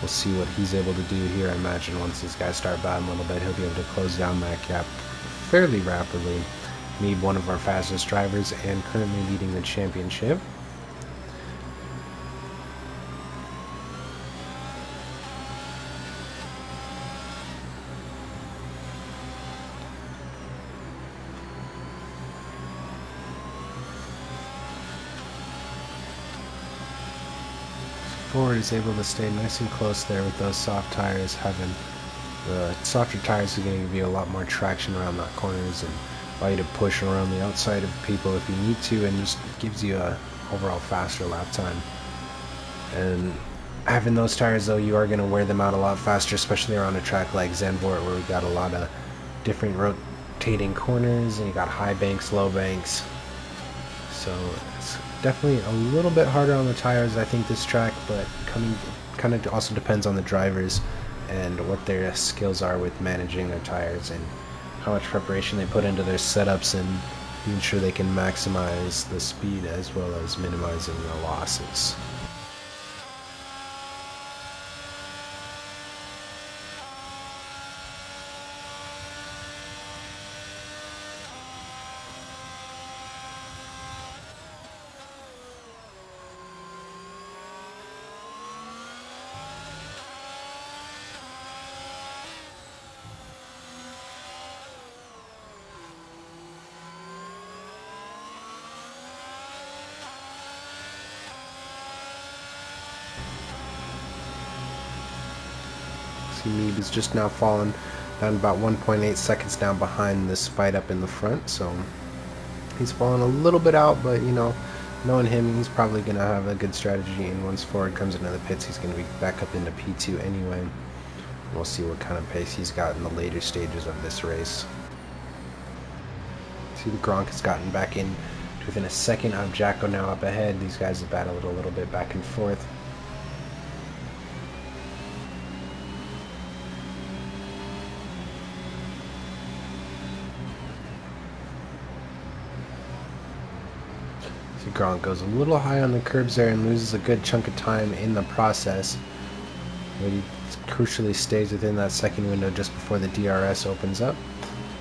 We'll see what he's able to do here. I imagine once these guys start battling a little bit, he'll be able to close down that gap fairly rapidly. Meeb, one of our fastest drivers and currently leading the championship. Ford is able to stay nice and close there with those soft tires. Having the softer tires are going to give you a lot more traction around the corners and allow you to push around the outside of people if you need to, and just gives you a overall faster lap time. And having those tires though, you are going to wear them out a lot faster, especially around a track like Zandvoort where we got a lot of different rotating corners and you got high banks, low banks. So it's definitely a little bit harder on the tires, I think, this track, but kind of also depends on the drivers and what their skills are with managing their tires and how much preparation they put into their setups and being sure they can maximize the speed as well as minimizing the losses. Meeb is just now fallen down about 1.8 seconds down behind this fight up in the front, so he's fallen a little bit out, but you know, knowing him, he's probably going to have a good strategy, and once Ford comes into the pits, he's going to be back up into P2 anyway. We'll see what kind of pace he's got in the later stages of this race. See, the Gronk has gotten back in within a second of Jacko now up ahead. These guys have battled a little bit back and forth. Gronk goes a little high on the curbs there and loses a good chunk of time in the process, but he crucially stays within that second window just before the DRS opens up.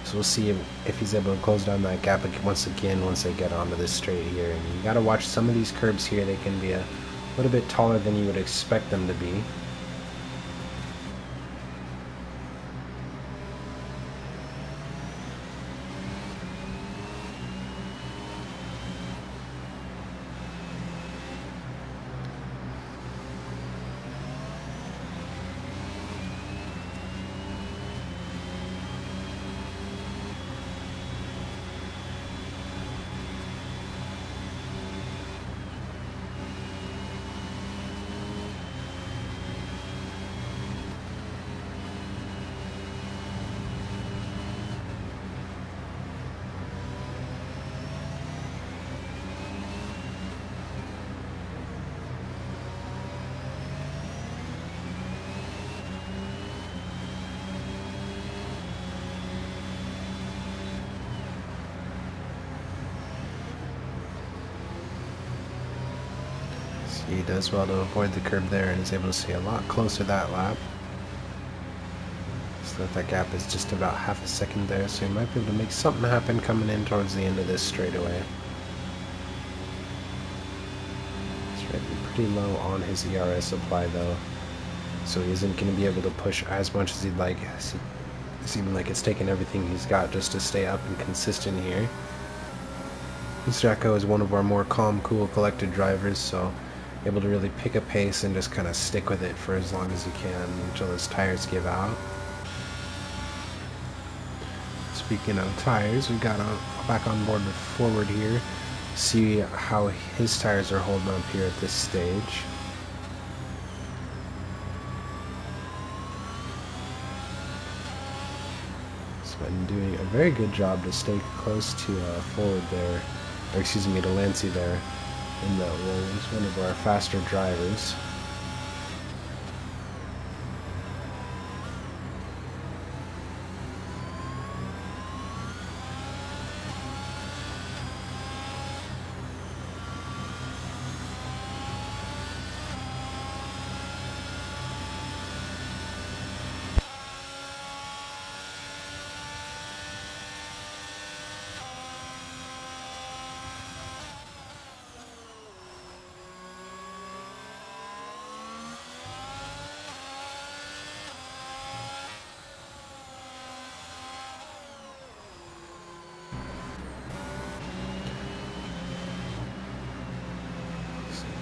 So we'll see if he's able to close down that gap once they get onto this straight here. And you got to watch some of these curbs here. They can be a little bit taller than you would expect them to be. He does well to avoid the curb there and is able to stay a lot closer that lap. So that gap is just about half a second there, so he might be able to make something happen coming in towards the end of this straightaway. He's right pretty low on his ERS supply though, so he isn't going to be able to push as much as he'd like. It's seeming like it's taking everything he's got just to stay up and consistent here. This Jacko is one of our more calm, cool, collected drivers, so able to really pick a pace and just kind of stick with it for as long as he can until his tires give out. Speaking of tires, we got back on board with Forward here. See how his tires are holding up here at this stage. He's been doing a very good job to stay close to Forward there, or excuse me, to Lancey there. In that role, he's one of our faster drivers.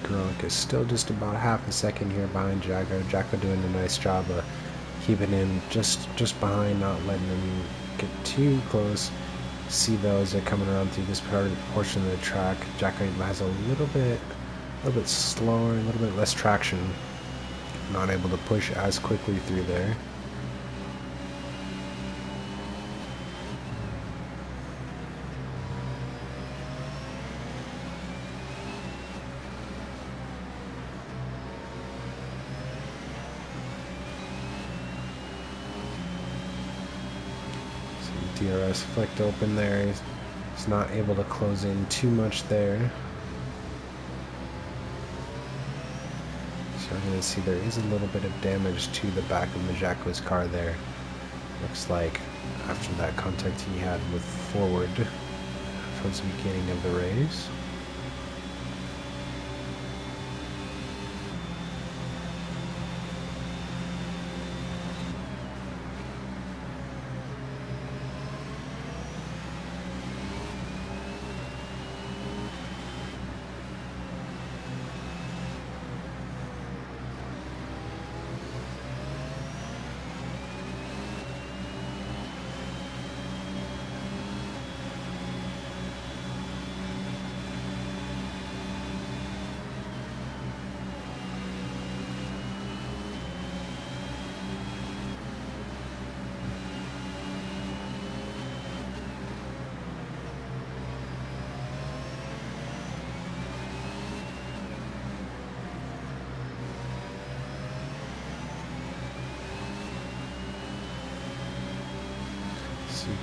Gronk is still just about half a second here behind Jacko. Jacko doing a nice job of keeping him just behind, not letting him get too close. See those that are coming around through this portion of the track. Jacko has a little bit slower, a little bit less traction. Not able to push as quickly through there. DRS flicked open there. He's not able to close in too much there. So we're going to see there is a little bit of damage to the back of Majako's car there. Looks like after that contact he had with forward towards the beginning of the race.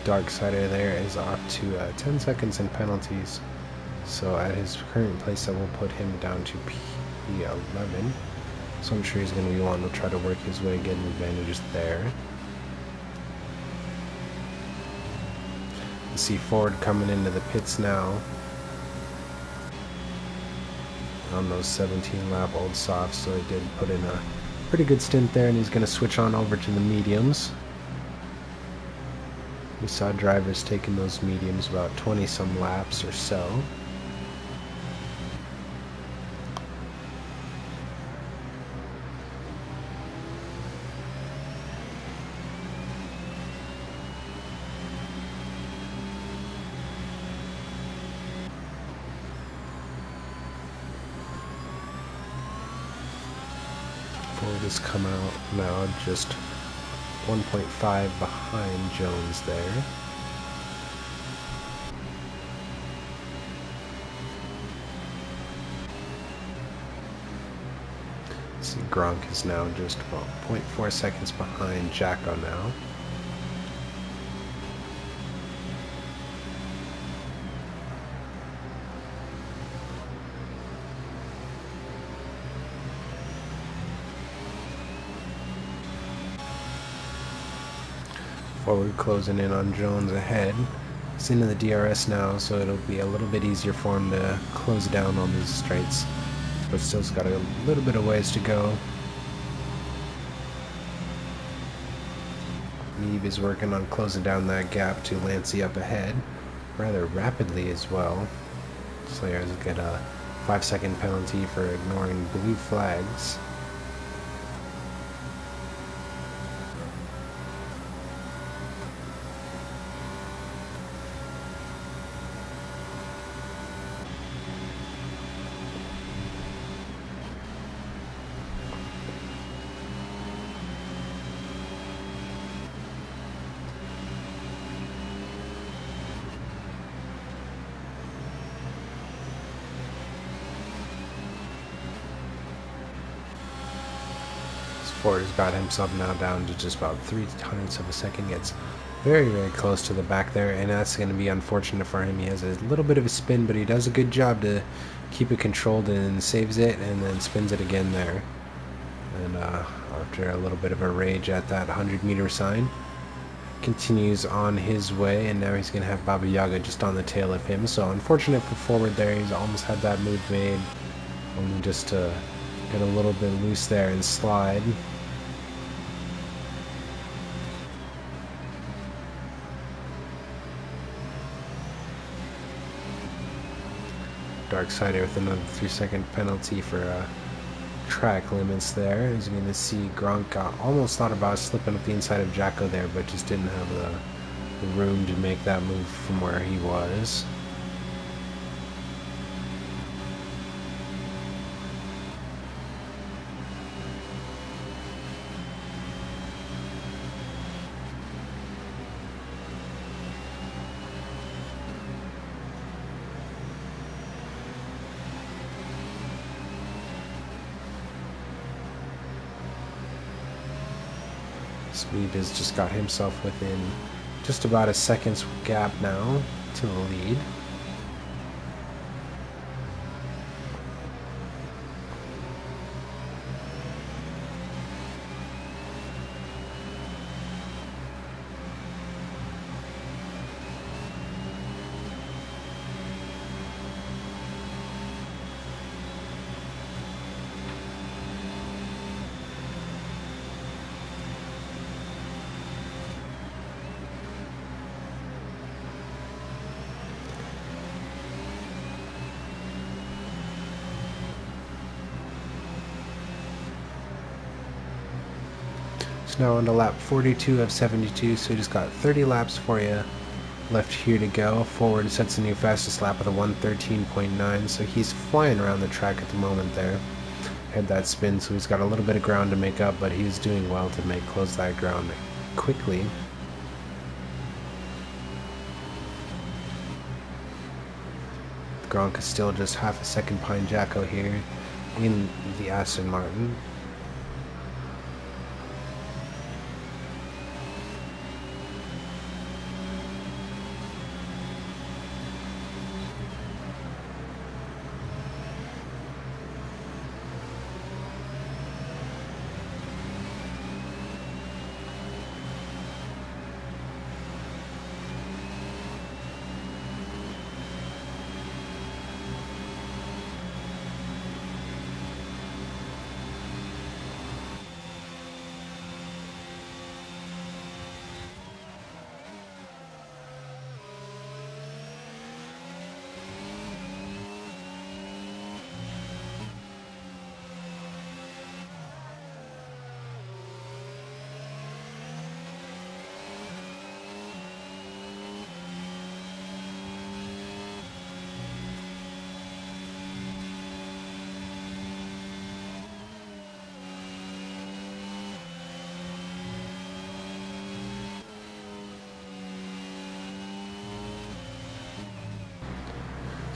Dark Sider there is off to 10 seconds in penalties. So at his current place, that will put him down to P11. So I'm sure he's going to be wanting to try to work his way, getting advantages there. You see Ford coming into the pits now on those 17 lap old softs, so he did put in a pretty good stint there, and he's going to switch on over to the mediums. We saw drivers taking those mediums about 20 some laps or so. Ford has come out now just 1.5 behind Jones there. See, Gronk is now just about 0.4 seconds behind Jacko now. Forward closing in on Jones ahead. He's into the DRS now, so it'll be a little bit easier for him to close down on these straights. But still's got a little bit of ways to go. Neve is working on closing down that gap to Lancey up ahead rather rapidly as well. Slayers get a 5-second penalty for ignoring blue flags. Ford has got himself now down to just about 0.03 of a second. Gets very, very close to the back there, and that's going to be unfortunate for him. He has a little bit of a spin, but he does a good job to keep it controlled and saves it and then spins it again there. And after a little bit of a rage at that 100-meter sign, continues on his way, and now he's going to have Baba Yaga just on the tail of him. So unfortunate for Forward there. He's almost had that move made, only just to get a little bit loose there and slide. Dark Sider with another 3-second penalty for track limits there. As you're going to see, Gronk almost thought about slipping up the inside of Jacko there, but just didn't have the room to make that move from where he was. Speed has just got himself within just about a second's gap now to the lead. Now on to lap 42 of 72, so we just got 30 laps for you left here to go. Forward sets a new fastest lap with a 1:13.9, so he's flying around the track at the moment there. Had that spin, so he's got a little bit of ground to make up, but he's doing well to close that ground quickly. Gronk is still just half a second behind Jacko here in the Aston Martin.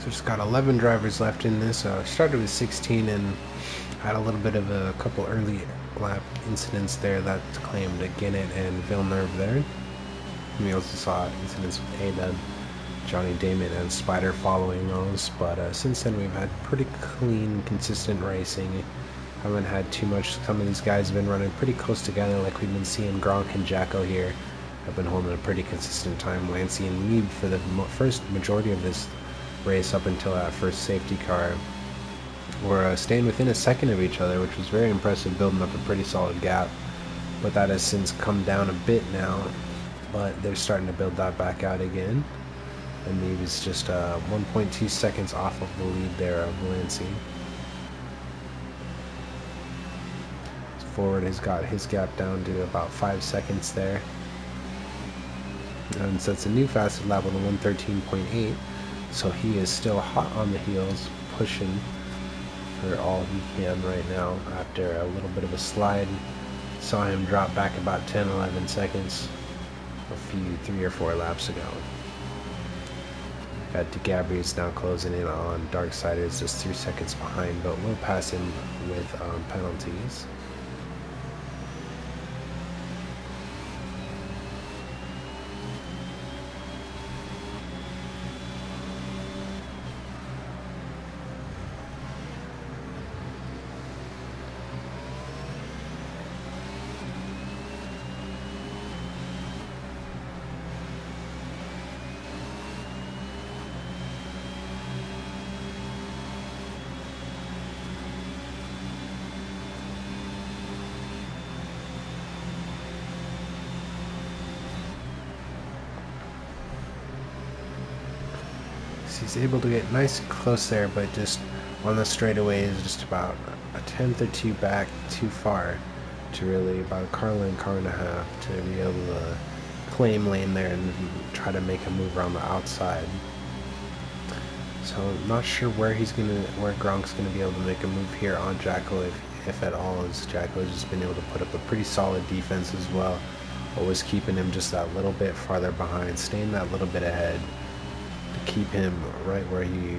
So just got 11 drivers left in this. Started with 16 and had a little bit of a couple early lap incidents there that claimed Guinnett and Villeneuve there. We also saw incidents with Ada, Johnny Damon, and Spider following those, but since then we've had pretty clean, consistent racing. Haven't had too much. Some of these guys have been running pretty close together, like we've been seeing Gronk and Jacko here. Have been holding a pretty consistent time. Lancey and Meeb for the first majority of this race up until that first safety car were staying within a second of each other, which was very impressive, building up a pretty solid gap. But that has since come down a bit now, but they're starting to build that back out again. And Meeb is just 1.2 seconds off of the lead there of Lancey. Forward has got his gap down to about 5 seconds there, and sets a new fastest lap with a 1:13.8. So he is still hot on the heels, pushing for all he can right now after a little bit of a slide. Saw him drop back about 10-11 seconds a few 3 or 4 laps ago. Got DeGabri's now closing in on Darksider, is just 3 seconds behind, but we'll pass him with penalties. he's able to get nice and close there, but just on the straightaway is just about a tenth or two back too far to really about a car length, car and a half to be able to claim lane there and try to make a move around the outside. So not sure where Gronk's gonna be able to make a move here on Jacko, if at all, as Jacko has just been able to put up a pretty solid defense as well, always keeping him just that little bit farther behind, staying that little bit ahead to keep him right where he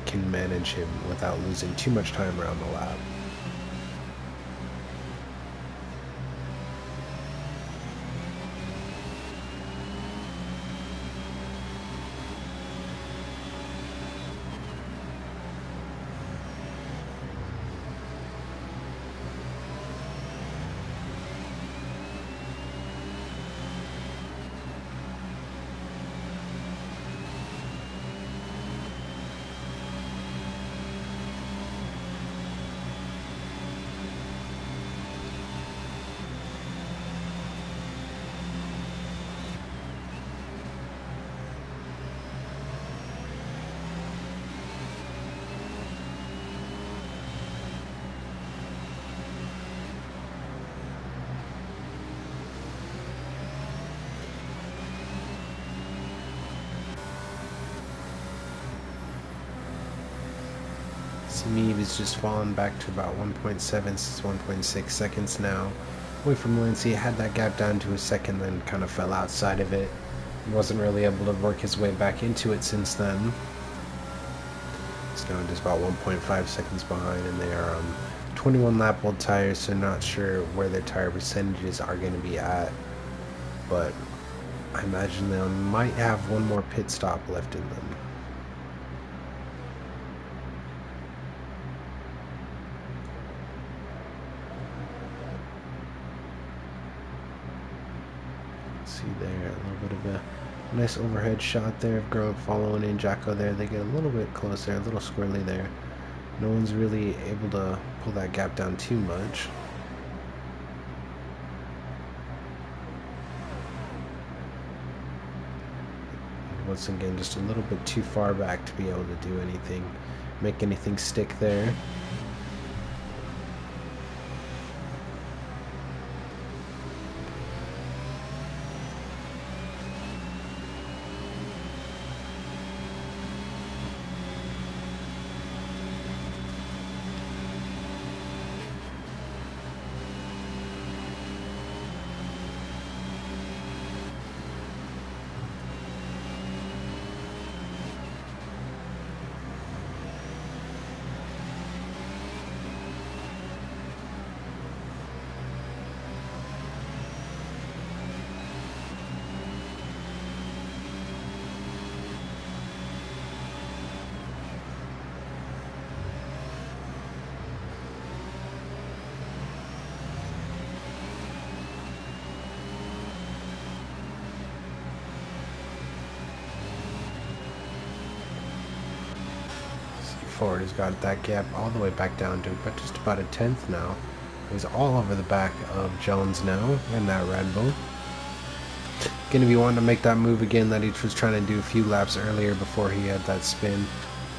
can manage him without losing too much time around the lap. Meave is just fallen back to about 1.7 1.6 seconds now away from Lindsay. Had that gap down to a second, then kind of fell outside of it. He wasn't really able to work his way back into it since then. It's now just about 1.5 seconds behind, and they are 21 lap old tires, so not sure where their tire percentages are going to be at, but I imagine they might have one more pit stop left in them. See there, a little bit of a nice overhead shot there of Gronk following in Jacko there. They get a little bit closer, a little squirrely there. No one's really able to pull that gap down too much. Once again, just a little bit too far back to be able to do anything, make anything stick there. Ford has got that gap all the way back down to but just about a tenth now. He's all over the back of Jones now in that Red Bull. Going to be wanting to make that move again that he was trying to do a few laps earlier before he had that spin.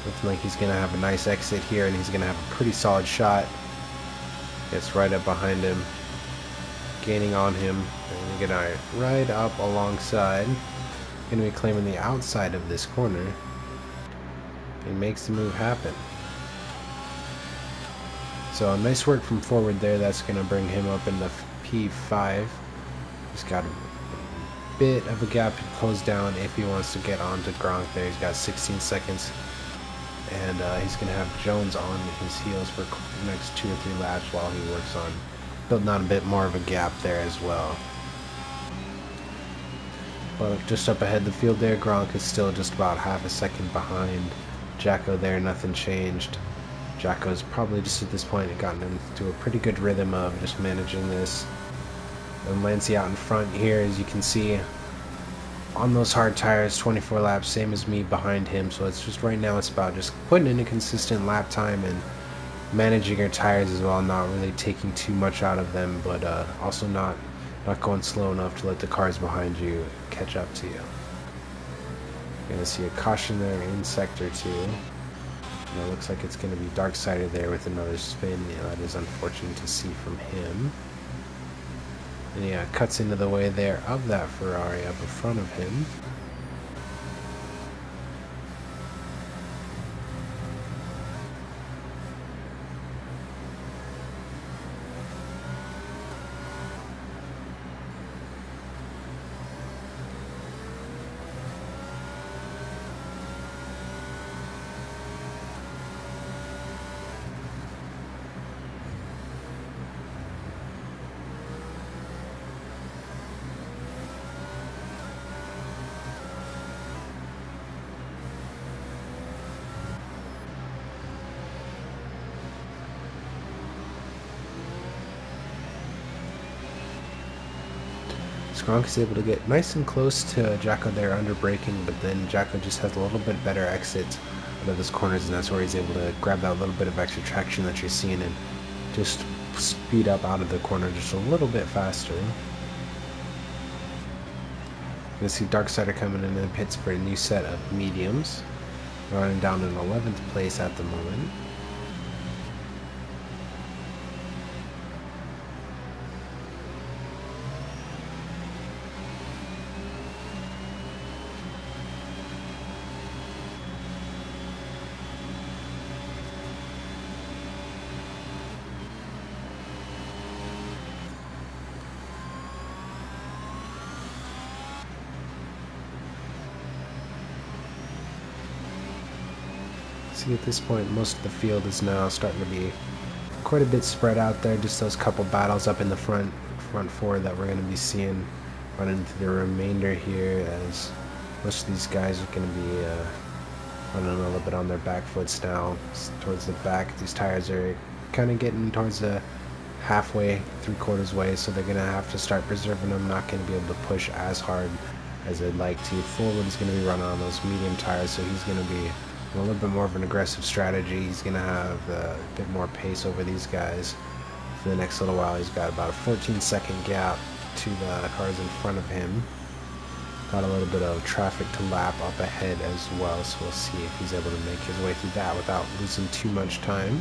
Looking like he's going to have a nice exit here, and he's going to have a pretty solid shot. Gets right up behind him, gaining on him, and going to right up alongside. Going to be claiming the outside of this corner. He makes the move happen. So nice work from forward there. That's going to bring him up in the P5. He's got a bit of a gap to close down if he wants to get onto Gronk there. He's got 16 seconds. And he's going to have Jones on his heels for the next 2 or 3 laps while he works on building out a bit more of a gap there as well. But just up ahead the field there, Gronk is still just about half a second behind Jacko there. Nothing changed. Jacko's probably just at this point gotten into a pretty good rhythm of just managing this. And Lancey out in front here, as you can see, on those hard tires, 24 laps, same as me behind him. So it's just right now it's about just putting in a consistent lap time and managing your tires as well, not really taking too much out of them, but also not going slow enough to let the cars behind you catch up to you. Gonna see a caution there in sector 2. And it looks like it's gonna be dark sided there with another spin. Yeah, that is unfortunate to see from him. And yeah, cuts into the way there of that Ferrari up in front of him. Gronk is able to get nice and close to Jacko there under braking, but then Jacko just has a little bit better exit out of those corners, and that's where he's able to grab that little bit of extra traction that you're seeing and just speed up out of the corner just a little bit faster. You can see Darksider coming in the pits for a new set of mediums, running down in 11th place at the moment. See, at this point, most of the field is now starting to be quite a bit spread out there. Just those couple battles up in the front four that we're going to be seeing run into the remainder here, as most of these guys are going to be running a little bit on their back foots now towards the back. These tires are kind of getting towards the halfway, 3/4 way, so they're going to have to start preserving them. Not going to be able to push as hard as they'd like to. Forward is going to be running on those medium tires, so he's going to be a little bit more of an aggressive strategy. He's going to have a bit more pace over these guys for the next little while. He's got about a 14-second gap to the cars in front of him. Got a little bit of traffic to lap up ahead as well, so we'll see if he's able to make his way through that without losing too much time.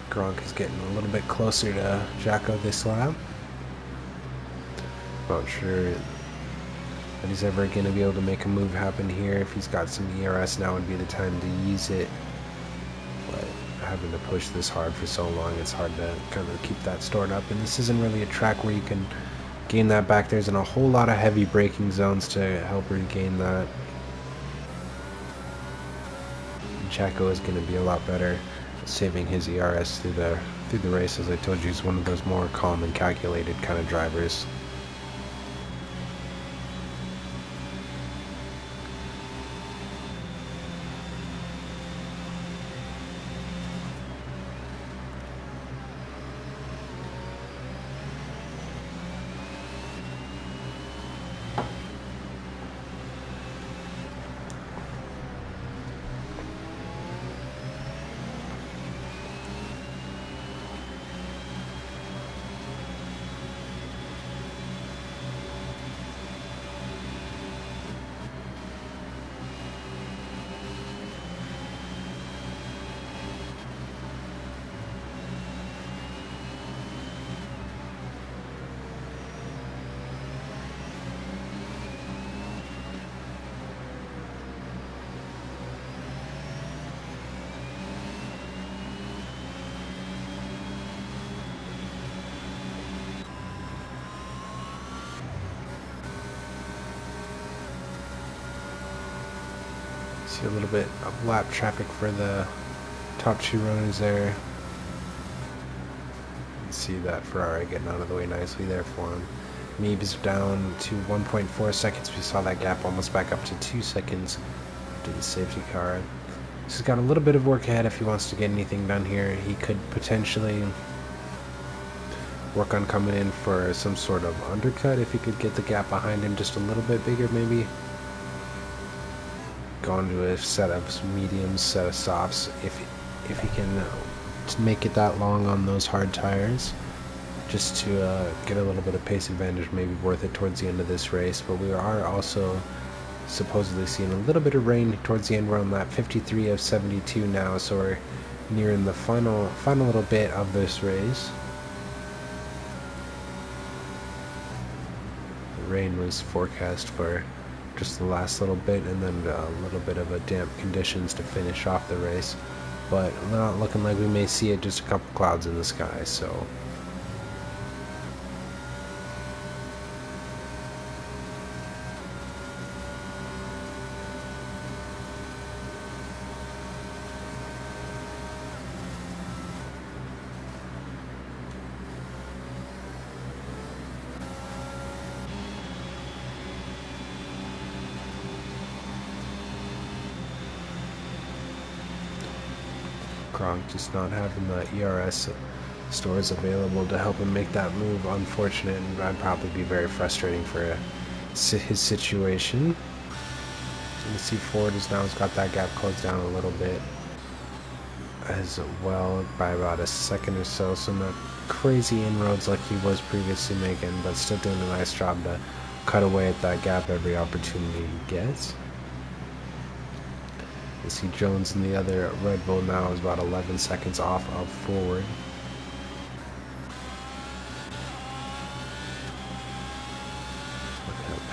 Gronk is getting a little bit closer to Jacko this lap. Not sure that he's ever going to be able to make a move happen here. If he's got some ERS, now would be the time to use it. But having to push this hard for so long, it's hard to kind of keep that stored up. And this isn't really a track where you can gain that back. There's a whole lot of heavy braking zones to help regain that. Jacko is going to be a lot better saving his ERS through the race. As I told you, he's one of those more calm and calculated kind of drivers. See a little bit of lap traffic for the top two runners there. You can see that Ferrari getting out of the way nicely there for him. Meeb is down to 1.4 seconds. We saw that gap almost back up to 2 seconds to the safety car. He's got a little bit of work ahead if he wants to get anything done here. He could potentially work on coming in for some sort of undercut if he could get the gap behind him just a little bit bigger, maybe. Go into a set of mediums, set of softs if he can make it that long on those hard tires, just to get a little bit of pace advantage, maybe worth it towards the end of this race. But we are also supposedly seeing a little bit of rain towards the end. We're on lap 53 of 72 now, so we're nearing the final little bit of this race. The rain was forecast for just the last little bit, and then a little bit of a damp conditions to finish off the race, but not looking like we may see it, just a couple clouds in the sky. So Gronk just not having the ERS stores available to help him make that move, unfortunate, and I'd probably be very frustrating for his situation. So you see Ford has now got that gap closed down a little bit as well by about a second or so, so not crazy inroads like he was previously making, but still doing a nice job to cut away at that gap every opportunity he gets. You see Jones in the other Red Bull now is about 11 seconds off of Ford.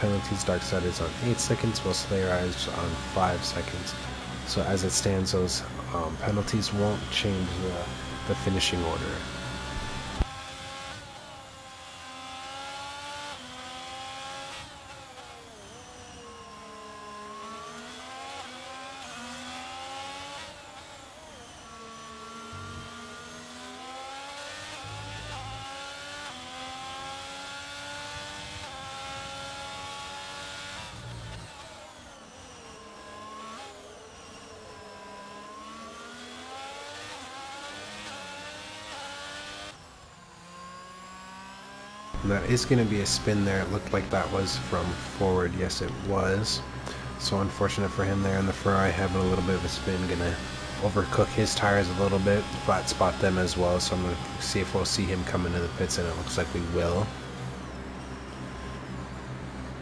Penalties, Dark Side is on 8 seconds, while Slayer Eyes on 5 seconds. So as it stands, those penalties won't change the finishing order. And that is going to be a spin there. It looked like that was from Ford. Yes, it was. So unfortunate for him there in the Ferrari having a little bit of a spin. Going to overcook his tires a little bit, flat spot them as well. So I'm going to see if we'll see him come into the pits, and it looks like we will.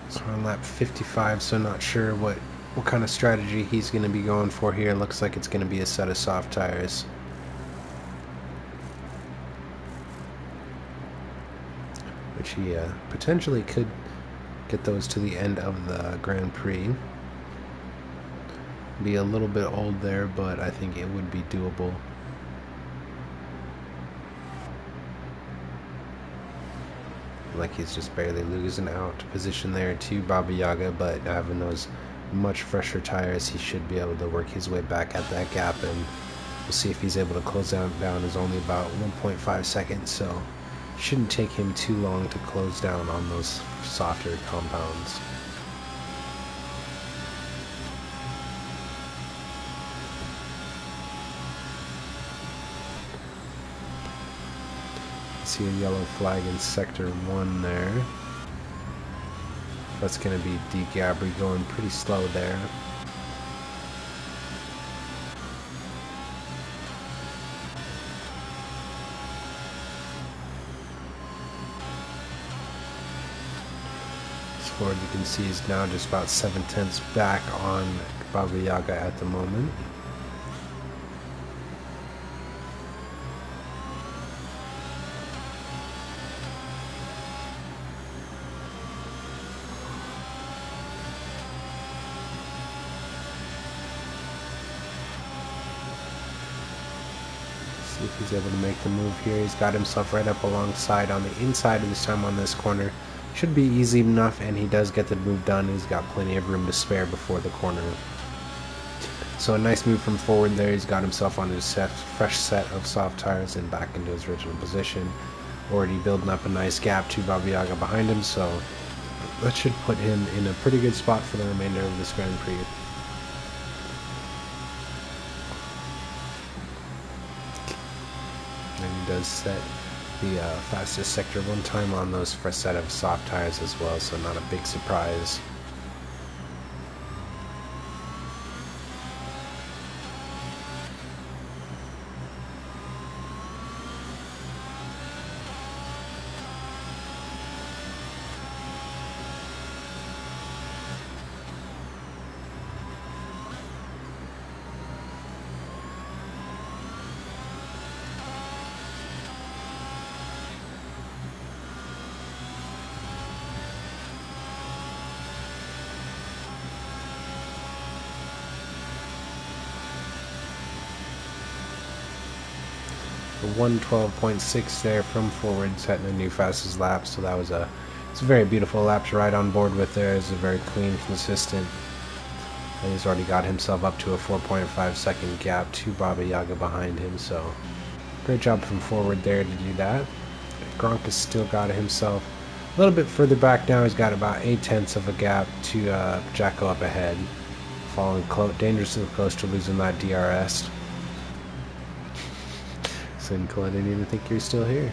So we're on lap 55, so not sure what kind of strategy he's going to be going for here. Looks like it's going to be a set of soft tires. Which he potentially could get those to the end of the Grand Prix. Be a little bit old there, but I think it would be doable. Like he's just barely losing out position there to Baba Yaga, but having those much fresher tires, he should be able to work his way back at that gap, and we'll see if he's able to close down. Is only about 1.5 seconds, so shouldn't take him too long to close down on those softer compounds. See a yellow flag in sector 1 there. That's going to be D. Gabry going pretty slow there. Ford, you can see, is now just about 7/10 back on Baba Yaga at the moment. See if he's able to make the move here. He's got himself right up alongside on the inside of this time on this corner. Should be easy enough, and he does get the move done. He's got plenty of room to spare before the corner. So a nice move from Forward there. He's got himself on his fresh set of soft tires and back into his original position. Already building up a nice gap to Baba Yaga behind him, so that should put him in a pretty good spot for the remainder of this Grand Prix. And he does set the fastest sector one time on those first set of soft tires as well, so not a big surprise. The 112.6 there from forward, setting a new fastest lap. So that was it's a very beautiful lap to ride on board with. There is a very clean, consistent, and he's already got himself up to a 4.5 second gap to Baba Yaga behind him. So great job from forward there to do that. Gronk has still got himself a little bit further back now. He's got about 8/10 of a gap to Jacko up ahead, falling dangerously close to losing that DRS. Nicole, I didn't even think you're still here.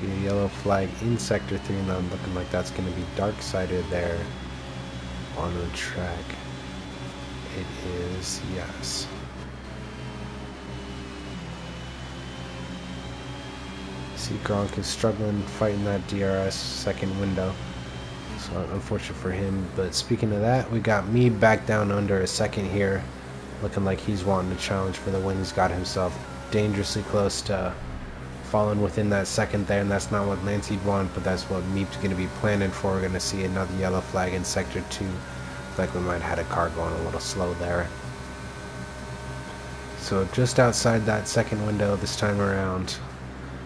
Be a yellow flag in sector 3, and I'm looking like that's going to be dark-sided there on the track. It is, yes. See, Gronk is struggling fighting that DRS second window, so unfortunate for him. But speaking of that, we got me back down under a second here, looking like he's wanting to challenge for the win. He's got himself dangerously close to falling within that second there, and that's not what Lancey'd want, but that's what Meep's going to be planning for. We're going to see another yellow flag in sector 2. Looks like we might have had a car going a little slow there. So just outside that second window this time around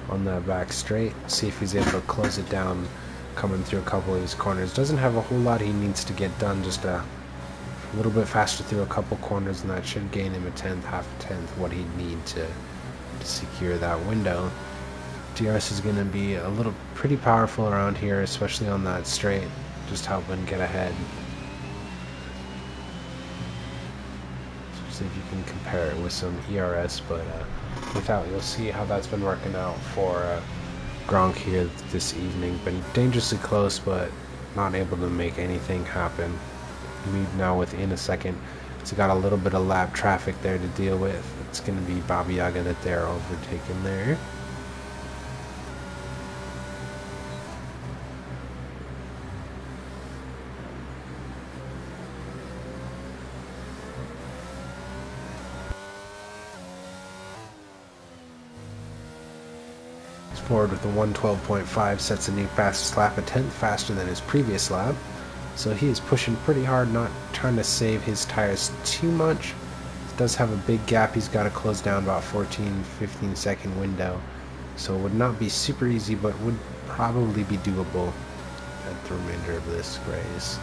on that back straight. See if he's able to close it down coming through a couple of these corners. Doesn't have a whole lot he needs to get done, just a little bit faster through a couple corners, and that should gain him a tenth, half a tenth, what he'd need to secure that window. DRS is going to be a little pretty powerful around here, especially on that straight, just helping get ahead. See if you can compare it with some ERS, but without, you'll see how that's been working out for Gronk here this evening. Been dangerously close, but not able to make anything happen. Lead now within a second. So got a little bit of lap traffic there to deal with. It's going to be Baba Yaga that they're overtaking there. Forward with the 112.5, sets a new fastest lap, a tenth faster than his previous lap. So he is pushing pretty hard, not trying to save his tires too much. He does have a big gap he's got to close down, about 14-15 second window. So it would not be super easy, but would probably be doable at the remainder of this race.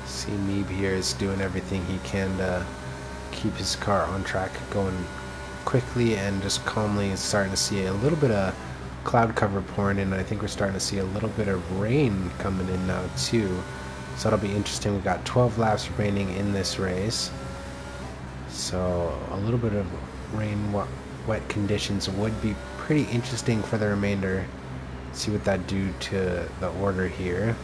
See, Meeb here is doing everything he can to keep his car on track, going quickly and just calmly. It's starting to see a little bit of cloud cover pouring in. I think we're starting to see a little bit of rain coming in now too. So that'll be interesting. We've got 12 laps remaining in this race. So a little bit of rain, wet conditions would be pretty interesting for the remainder. See what that do to the order here.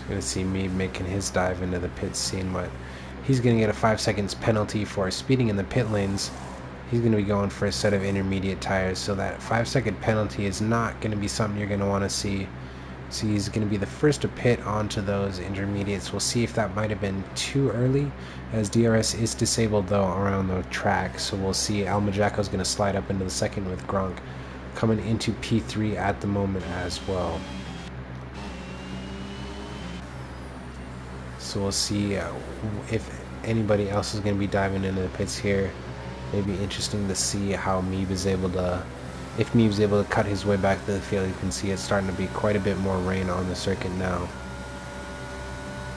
Going to see me making his dive into the pit scene, but he's going to get a 5 seconds penalty for speeding in the pit lanes. He's going to be going for a set of intermediate tires, so that 5-second penalty is not going to be something you're going to want to see. So he's going to be the first to pit onto those intermediates. We'll see if that might have been too early, as DRS is disabled though around the track. So we'll see. Almajaco is going to slide up into the second with Gronk coming into P3 at the moment as well. So we'll see if anybody else is going to be diving into the pits here. Maybe interesting to see how Meeb is able to, if Meeb's able to cut his way back to the field. You can see it's starting to be quite a bit more rain on the circuit now.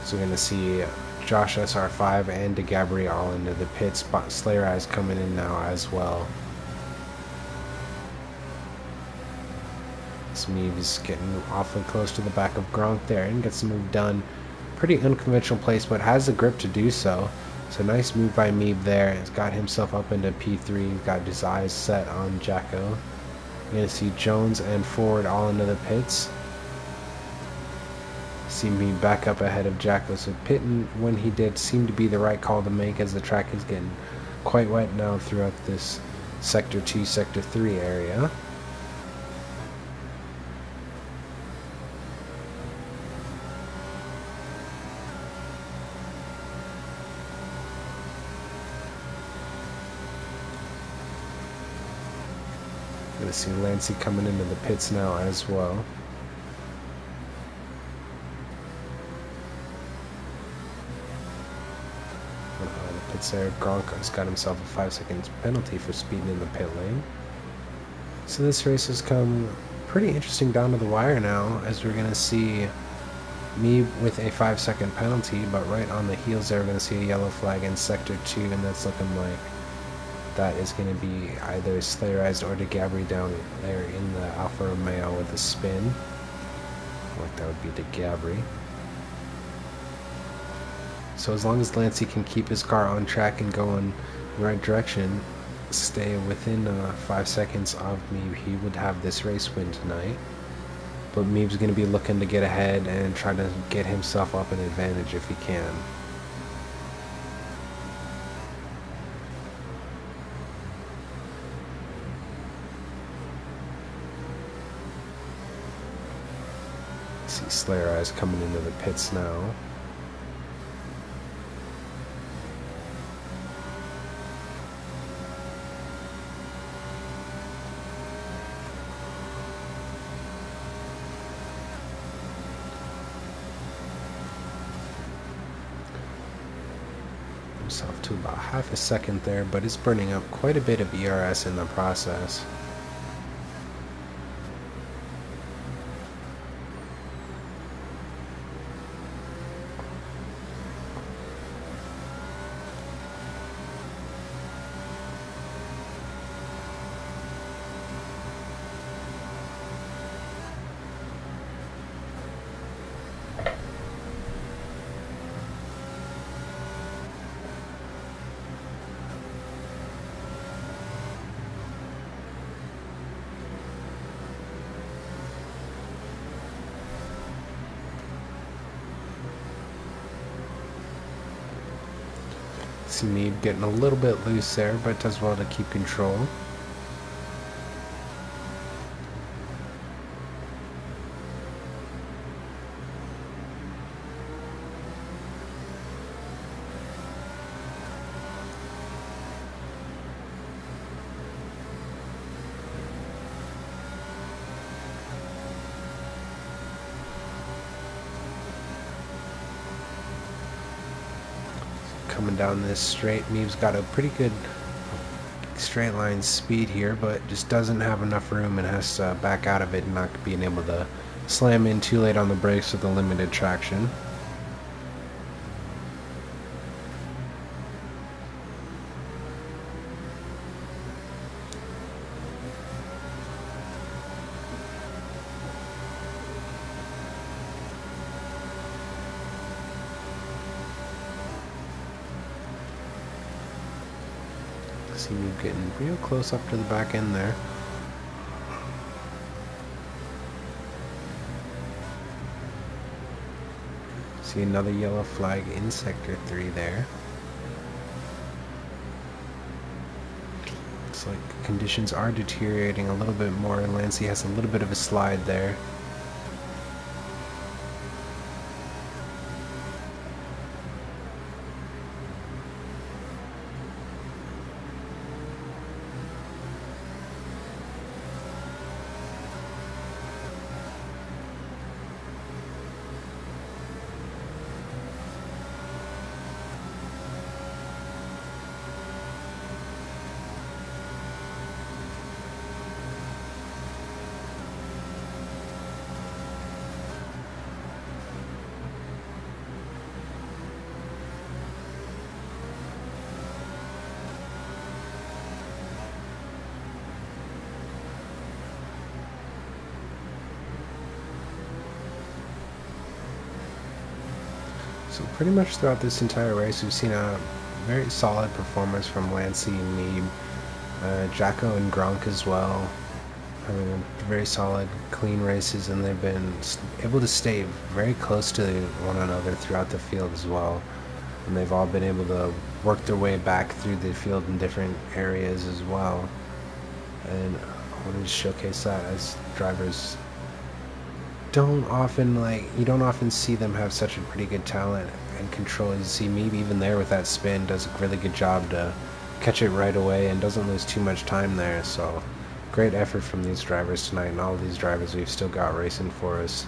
So we're going to see Josh SR5 and DeGabry all into the pits. Slayer Eyes coming in now as well. Meeb is getting awfully close to the back of Gronk there and gets the move done. Pretty unconventional place, but has the grip to do so. So nice move by Meeb there. He's got himself up into P3. He's got his eyes set on Jacko. You're going to see Jones and Ford all into the pits. See Meeb back up ahead of Jacko. So pitting when he did seemed to be the right call to make, as the track is getting quite wet now throughout this Sector 2, Sector 3 area. Gonna see Lancey coming into the pits now as well. The pits there. Gronko's got himself a 5-second penalty for speeding in the pit lane. So this race has come pretty interesting down to the wire now, as we're gonna see me with a 5-second penalty, but right on the heels there we're gonna see a yellow flag in Sector 2, and that's looking like that is going to be either Slayerized or DeGabry down there in the Alfa Romeo with a spin. Like that would be DeGabry. So as long as Lancey can keep his car on track and go in the right direction, stay within 5 seconds of Meeb, he would have this race win tonight. But Meeb's going to be looking to get ahead and try to get himself up an advantage if he can. See Slayer Eyes coming into the pits now. Himself to about half a second there, but it's burning up quite a bit of ERS in the process. See Meeb getting a little bit loose there, but does well to keep control. Coming down this straight, Meeb's got a pretty good straight line speed here, but just doesn't have enough room and has to back out of it, and not being able to slam in too late on the brakes with the limited traction. See me getting real close up to the back end there. See another yellow flag in Sector 3 there. Looks like conditions are deteriorating a little bit more, and Lancey has a little bit of a slide there. So pretty much throughout this entire race, we've seen a very solid performance from Lancey and Mead, Jacko and Gronk as well. Having very solid, clean races, and they've been able to stay very close to one another throughout the field as well. And they've all been able to work their way back through the field in different areas as well. And I wanted to showcase that, as drivers don't often you don't often see them have such a pretty good talent and control. You see maybe even there with that spin does a really good job to catch it right away and doesn't lose too much time there. So great effort from these drivers tonight, and all of these drivers we've still got racing for us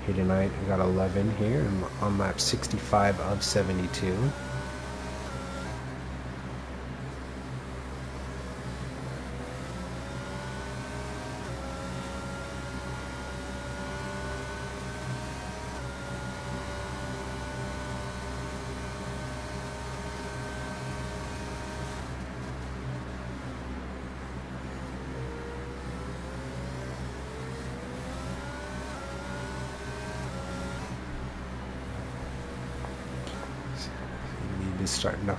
here tonight. We got 11 here on lap 65 of 72. Is starting to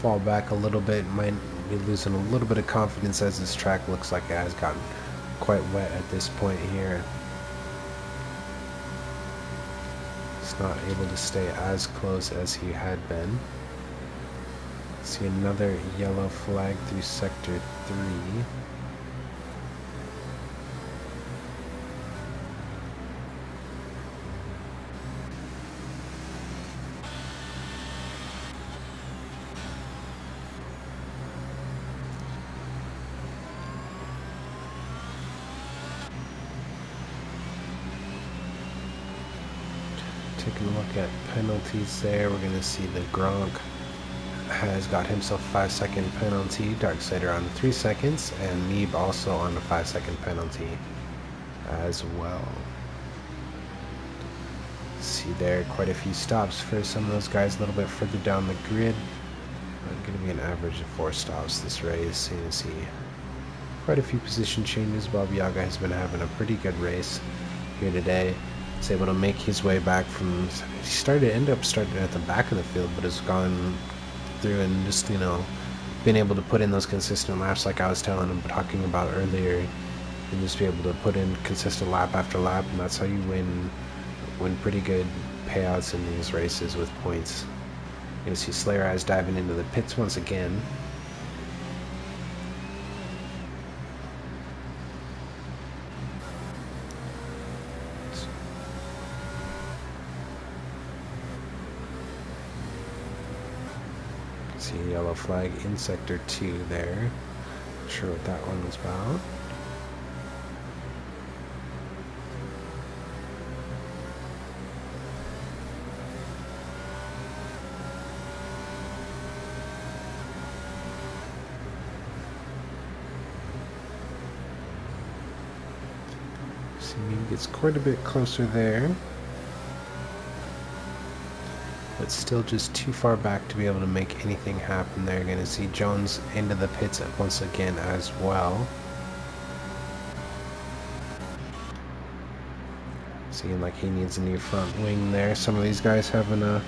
fall back a little bit, might be losing a little bit of confidence as this track looks like it has gotten quite wet at this point here. He's not able to stay as close as he had been. See another yellow flag through sector 3. Taking a look at penalties there, we're going to see that Gronk has got himself a 5-second penalty, Darksider on 3 seconds, and Meeb also on a 5-second penalty as well. See there, quite a few stops for some of those guys a little bit further down the grid. Going to be an average of 4 stops this race. So you can see quite a few position changes. Bob Yaga has been having a pretty good race here today. He's able to make his way back from, he ended up starting at the back of the field, but has gone through and just, been able to put in those consistent laps like I was talking about earlier, and just be able to put in consistent lap after lap, and that's how you win pretty good payouts in these races with points. You're going to see Slayer Eyes diving into the pits once again. See a yellow flag in sector 2 there. Not sure what that one was about. See, gets quite a bit closer there, but still just too far back to be able to make anything happen there. Going to see Jones into the pits once again as well. Seeing like he needs a new front wing there. Some of these guys having a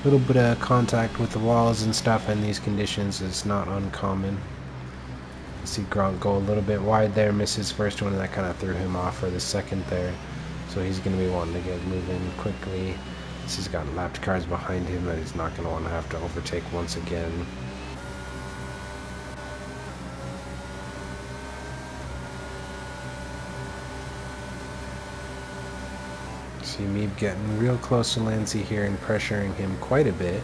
little bit of contact with the walls and stuff in these conditions is not uncommon. You see Gronk go a little bit wide there, miss his first one, and that kind of threw him off for the second there. So he's going to be wanting to get moving quickly. He's got lapped cars behind him that he's not going to want to have to overtake once again. See Meeb getting real close to Lancey here and pressuring him quite a bit.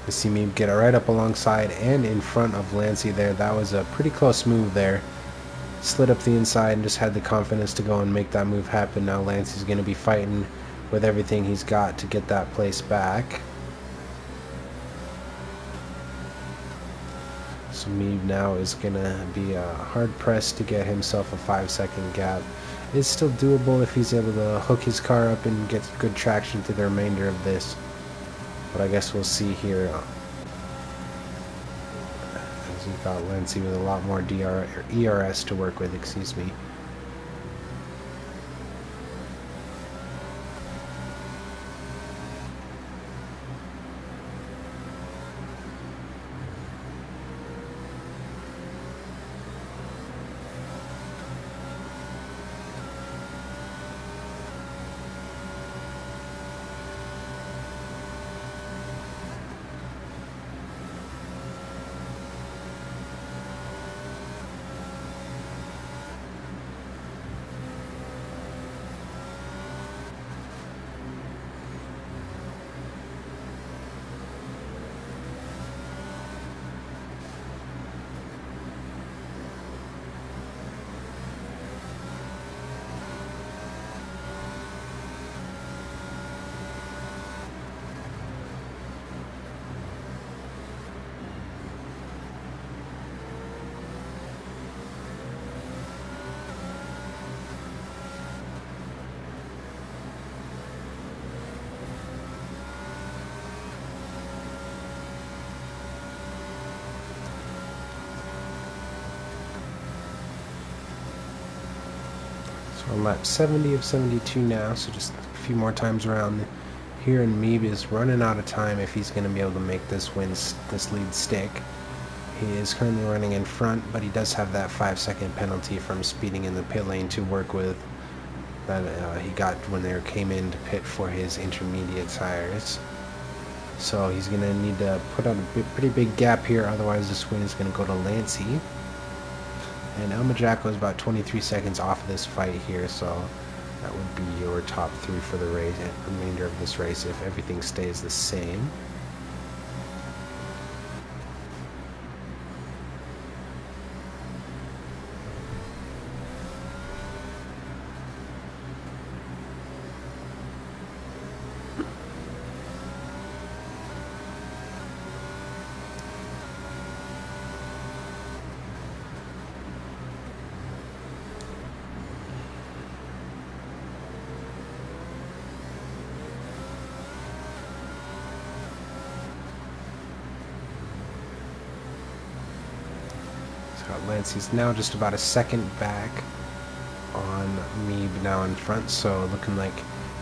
You see me get it right up alongside and in front of Lancey there. That was a pretty close move there. Slid up the inside and just had the confidence to go and make that move happen. Now Lancey's going to be fighting with everything he's got to get that place back. So Mead now is going to be hard pressed to get himself a 5-second gap. It's still doable if he's able to hook his car up and get good traction through the remainder of this. But I guess we'll see here. As we got Lancey with a lot more ERS to work with, excuse me. So I'm at 70 of 72 now, so just a few more times around here, and Meeb is running out of time if he's going to be able to make this lead stick. He is currently running in front, but he does have that 5-second penalty from speeding in the pit lane to work with that he got when they came in to pit for his intermediate tires. So he's going to need to put out a pretty big gap here, otherwise this win is going to go to Lancey. And El Majaco is about 23 seconds off of this fight here, so that would be your top 3 for the race and remainder of this race if everything stays the same. Lancey's now just about a second back on Meeb now in front, so looking like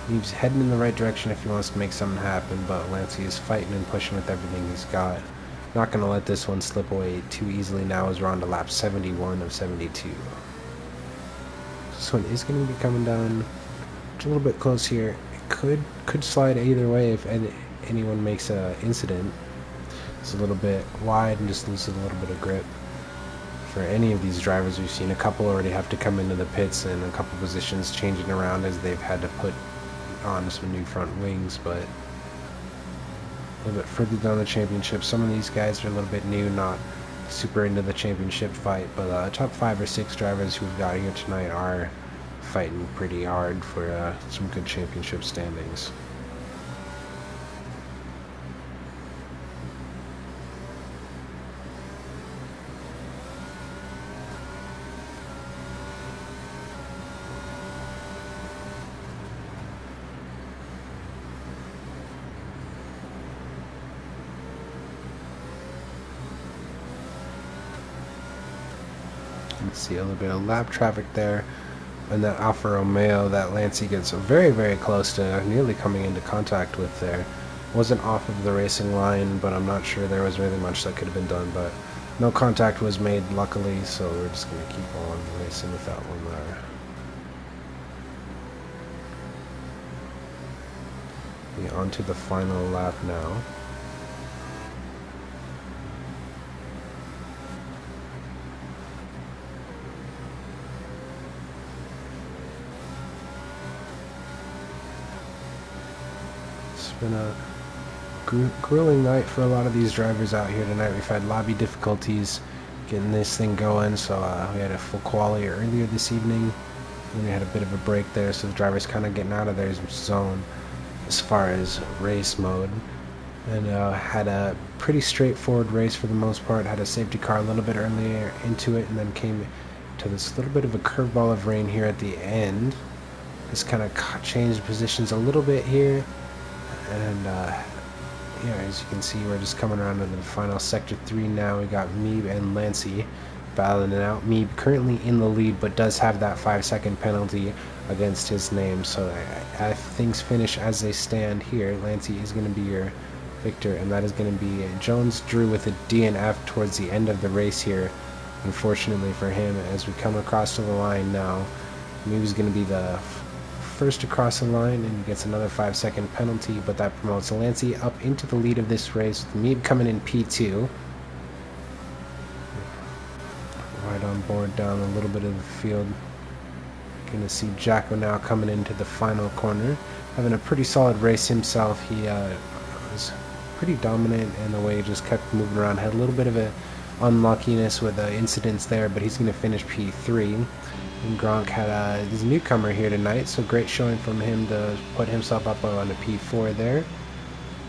Meeb's heading in the right direction if he wants to make something happen, but Lancey is fighting and pushing with everything he's got. Not going to let this one slip away too easily now as we're on to lap 71 of 72. This one is going to be coming down a little bit close here. It could slide either way if anyone makes an incident. It's a little bit wide and just loses a little bit of grip. For any of these drivers, we've seen a couple already have to come into the pits and a couple positions changing around as they've had to put on some new front wings, but a little bit further down the championship, some of these guys are a little bit new, not super into the championship fight, but top 5 or 6 drivers who we've got here tonight are fighting pretty hard for some good championship standings. Let's see a little bit of lap traffic there, and that Alfa Romeo that Lancey gets very, very close to nearly coming into contact with there. Wasn't off of the racing line, but I'm not sure there was really much that could have been done, but no contact was made luckily, so we're just going to keep on racing with that one there. On to the final lap now. Been a grueling night for a lot of these drivers out here tonight. We've had lobby difficulties getting this thing going, so we had a full quali earlier this evening, and we had a bit of a break there, so the drivers kind of getting out of their zone as far as race mode, and had a pretty straightforward race for the most part. Had a safety car a little bit earlier into it, and then came to this little bit of a curveball of rain here at the end. Just kind of changed positions a little bit here, and yeah, as you can see, we're just coming around to the final sector 3 now. We got Meeb and Lancey battling it out. Meeb currently in the lead, but does have that 5-second penalty against his name. So if things finish as they stand here, Lancey is going to be your victor, and that is going to be Jones Drew with a DNF towards the end of the race here. Unfortunately for him, as we come across to the line now, Meeb is going to be the first across the line and gets another 5-second penalty, but that promotes Lancey up into the lead of this race, with Meeb coming in P2. Right on board down a little bit of the field. Gonna see Jacko now coming into the final corner, having a pretty solid race himself. He was pretty dominant in the way he just kept moving around. Had a little bit of a unluckiness with incidents there, but he's gonna finish P3. And Gronk had his newcomer here tonight, so great showing from him to put himself up on a P4 there.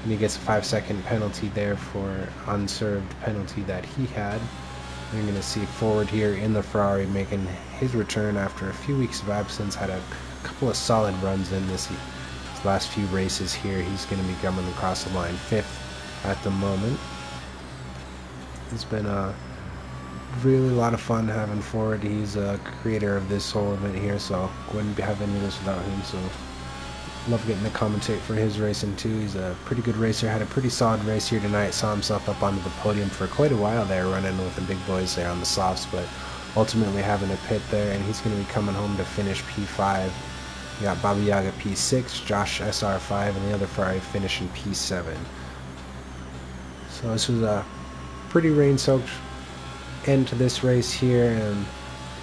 And he gets a 5-second penalty there for unserved penalty that he had. You're going to see Forward here in the Ferrari making his return after a few weeks of absence. Had a couple of solid runs in his last few races here. He's going to be coming across the line 5th at the moment. It's been really a lot of fun having Forward. He's a creator of this whole event here, so wouldn't have any of this without him. So love getting to commentate for his racing too. He's a pretty good racer. Had a pretty solid race here tonight. Saw himself up onto the podium for quite a while there, running with the big boys there on the softs, but ultimately having a pit there, and he's going to be coming home to finish P5. We got Baba Yaga P6, Josh SR5, and the other Ferrari finishing P7. So this was a pretty rain-soaked end to this race here, and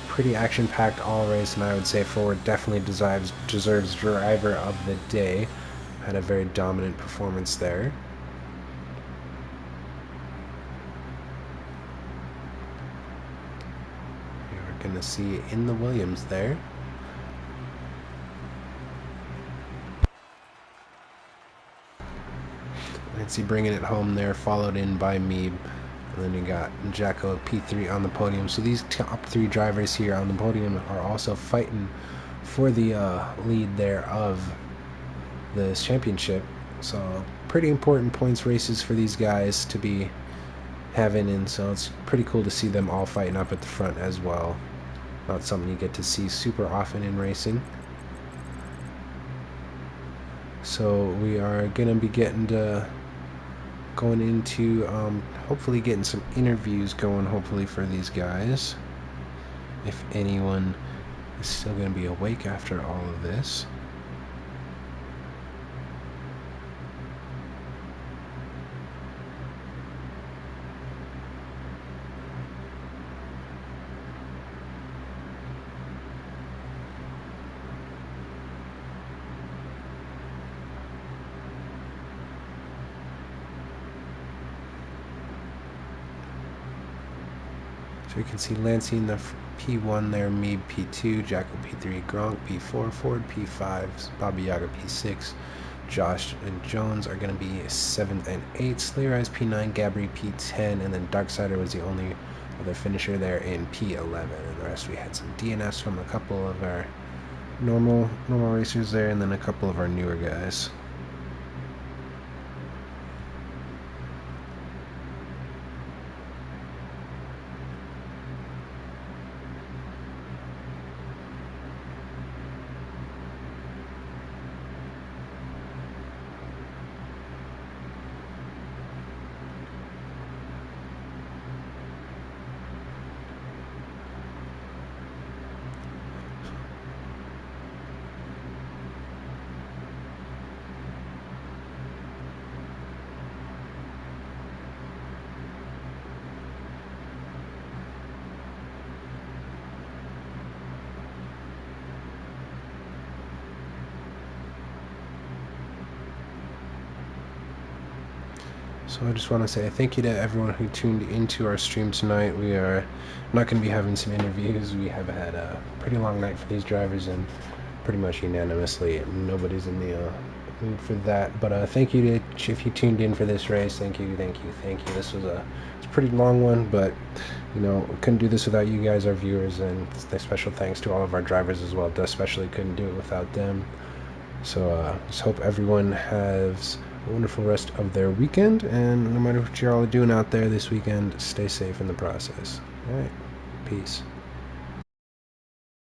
pretty action-packed all race, and I would say Forward definitely deserves driver of the day. Had a very dominant performance there. You're gonna see in the Williams there. Lancey bringing it home there, followed in by Meeb. And then you got Jacko P3 on the podium. So these top 3 drivers here on the podium are also fighting for the lead there of this championship. So pretty important points races for these guys to be having, and so it's pretty cool to see them all fighting up at the front as well. Not something you get to see super often in racing. So we are going to be going into hopefully getting some interviews going hopefully for these guys, if anyone is still going to be awake after all of this. So you can see Lancey in the P1 there, Meeb P2, Jacko P3, Gronk P4, Ford P5, Baba Yaga P6, Josh and Jones are going to be 7th and 8th, Slayer Eyes P9, Gabri P10, and then Darksider was the only other finisher there in P11. And the rest we had some DNFs from a couple of our normal racers there, and then a couple of our newer guys. So I just want to say thank you to everyone who tuned into our stream tonight. We are not going to be having some interviews. We have had a pretty long night for these drivers, and pretty much unanimously nobody's in the for that. But thank you to, if you tuned in for this race. Thank you, thank you, thank you. This was it's a pretty long one, but you know, couldn't do this without you guys, our viewers, and special thanks to all of our drivers as well. Especially couldn't do it without them. So just hope everyone has a wonderful rest of their weekend, and no matter what you're all doing out there this weekend, stay safe in the process. All right, peace.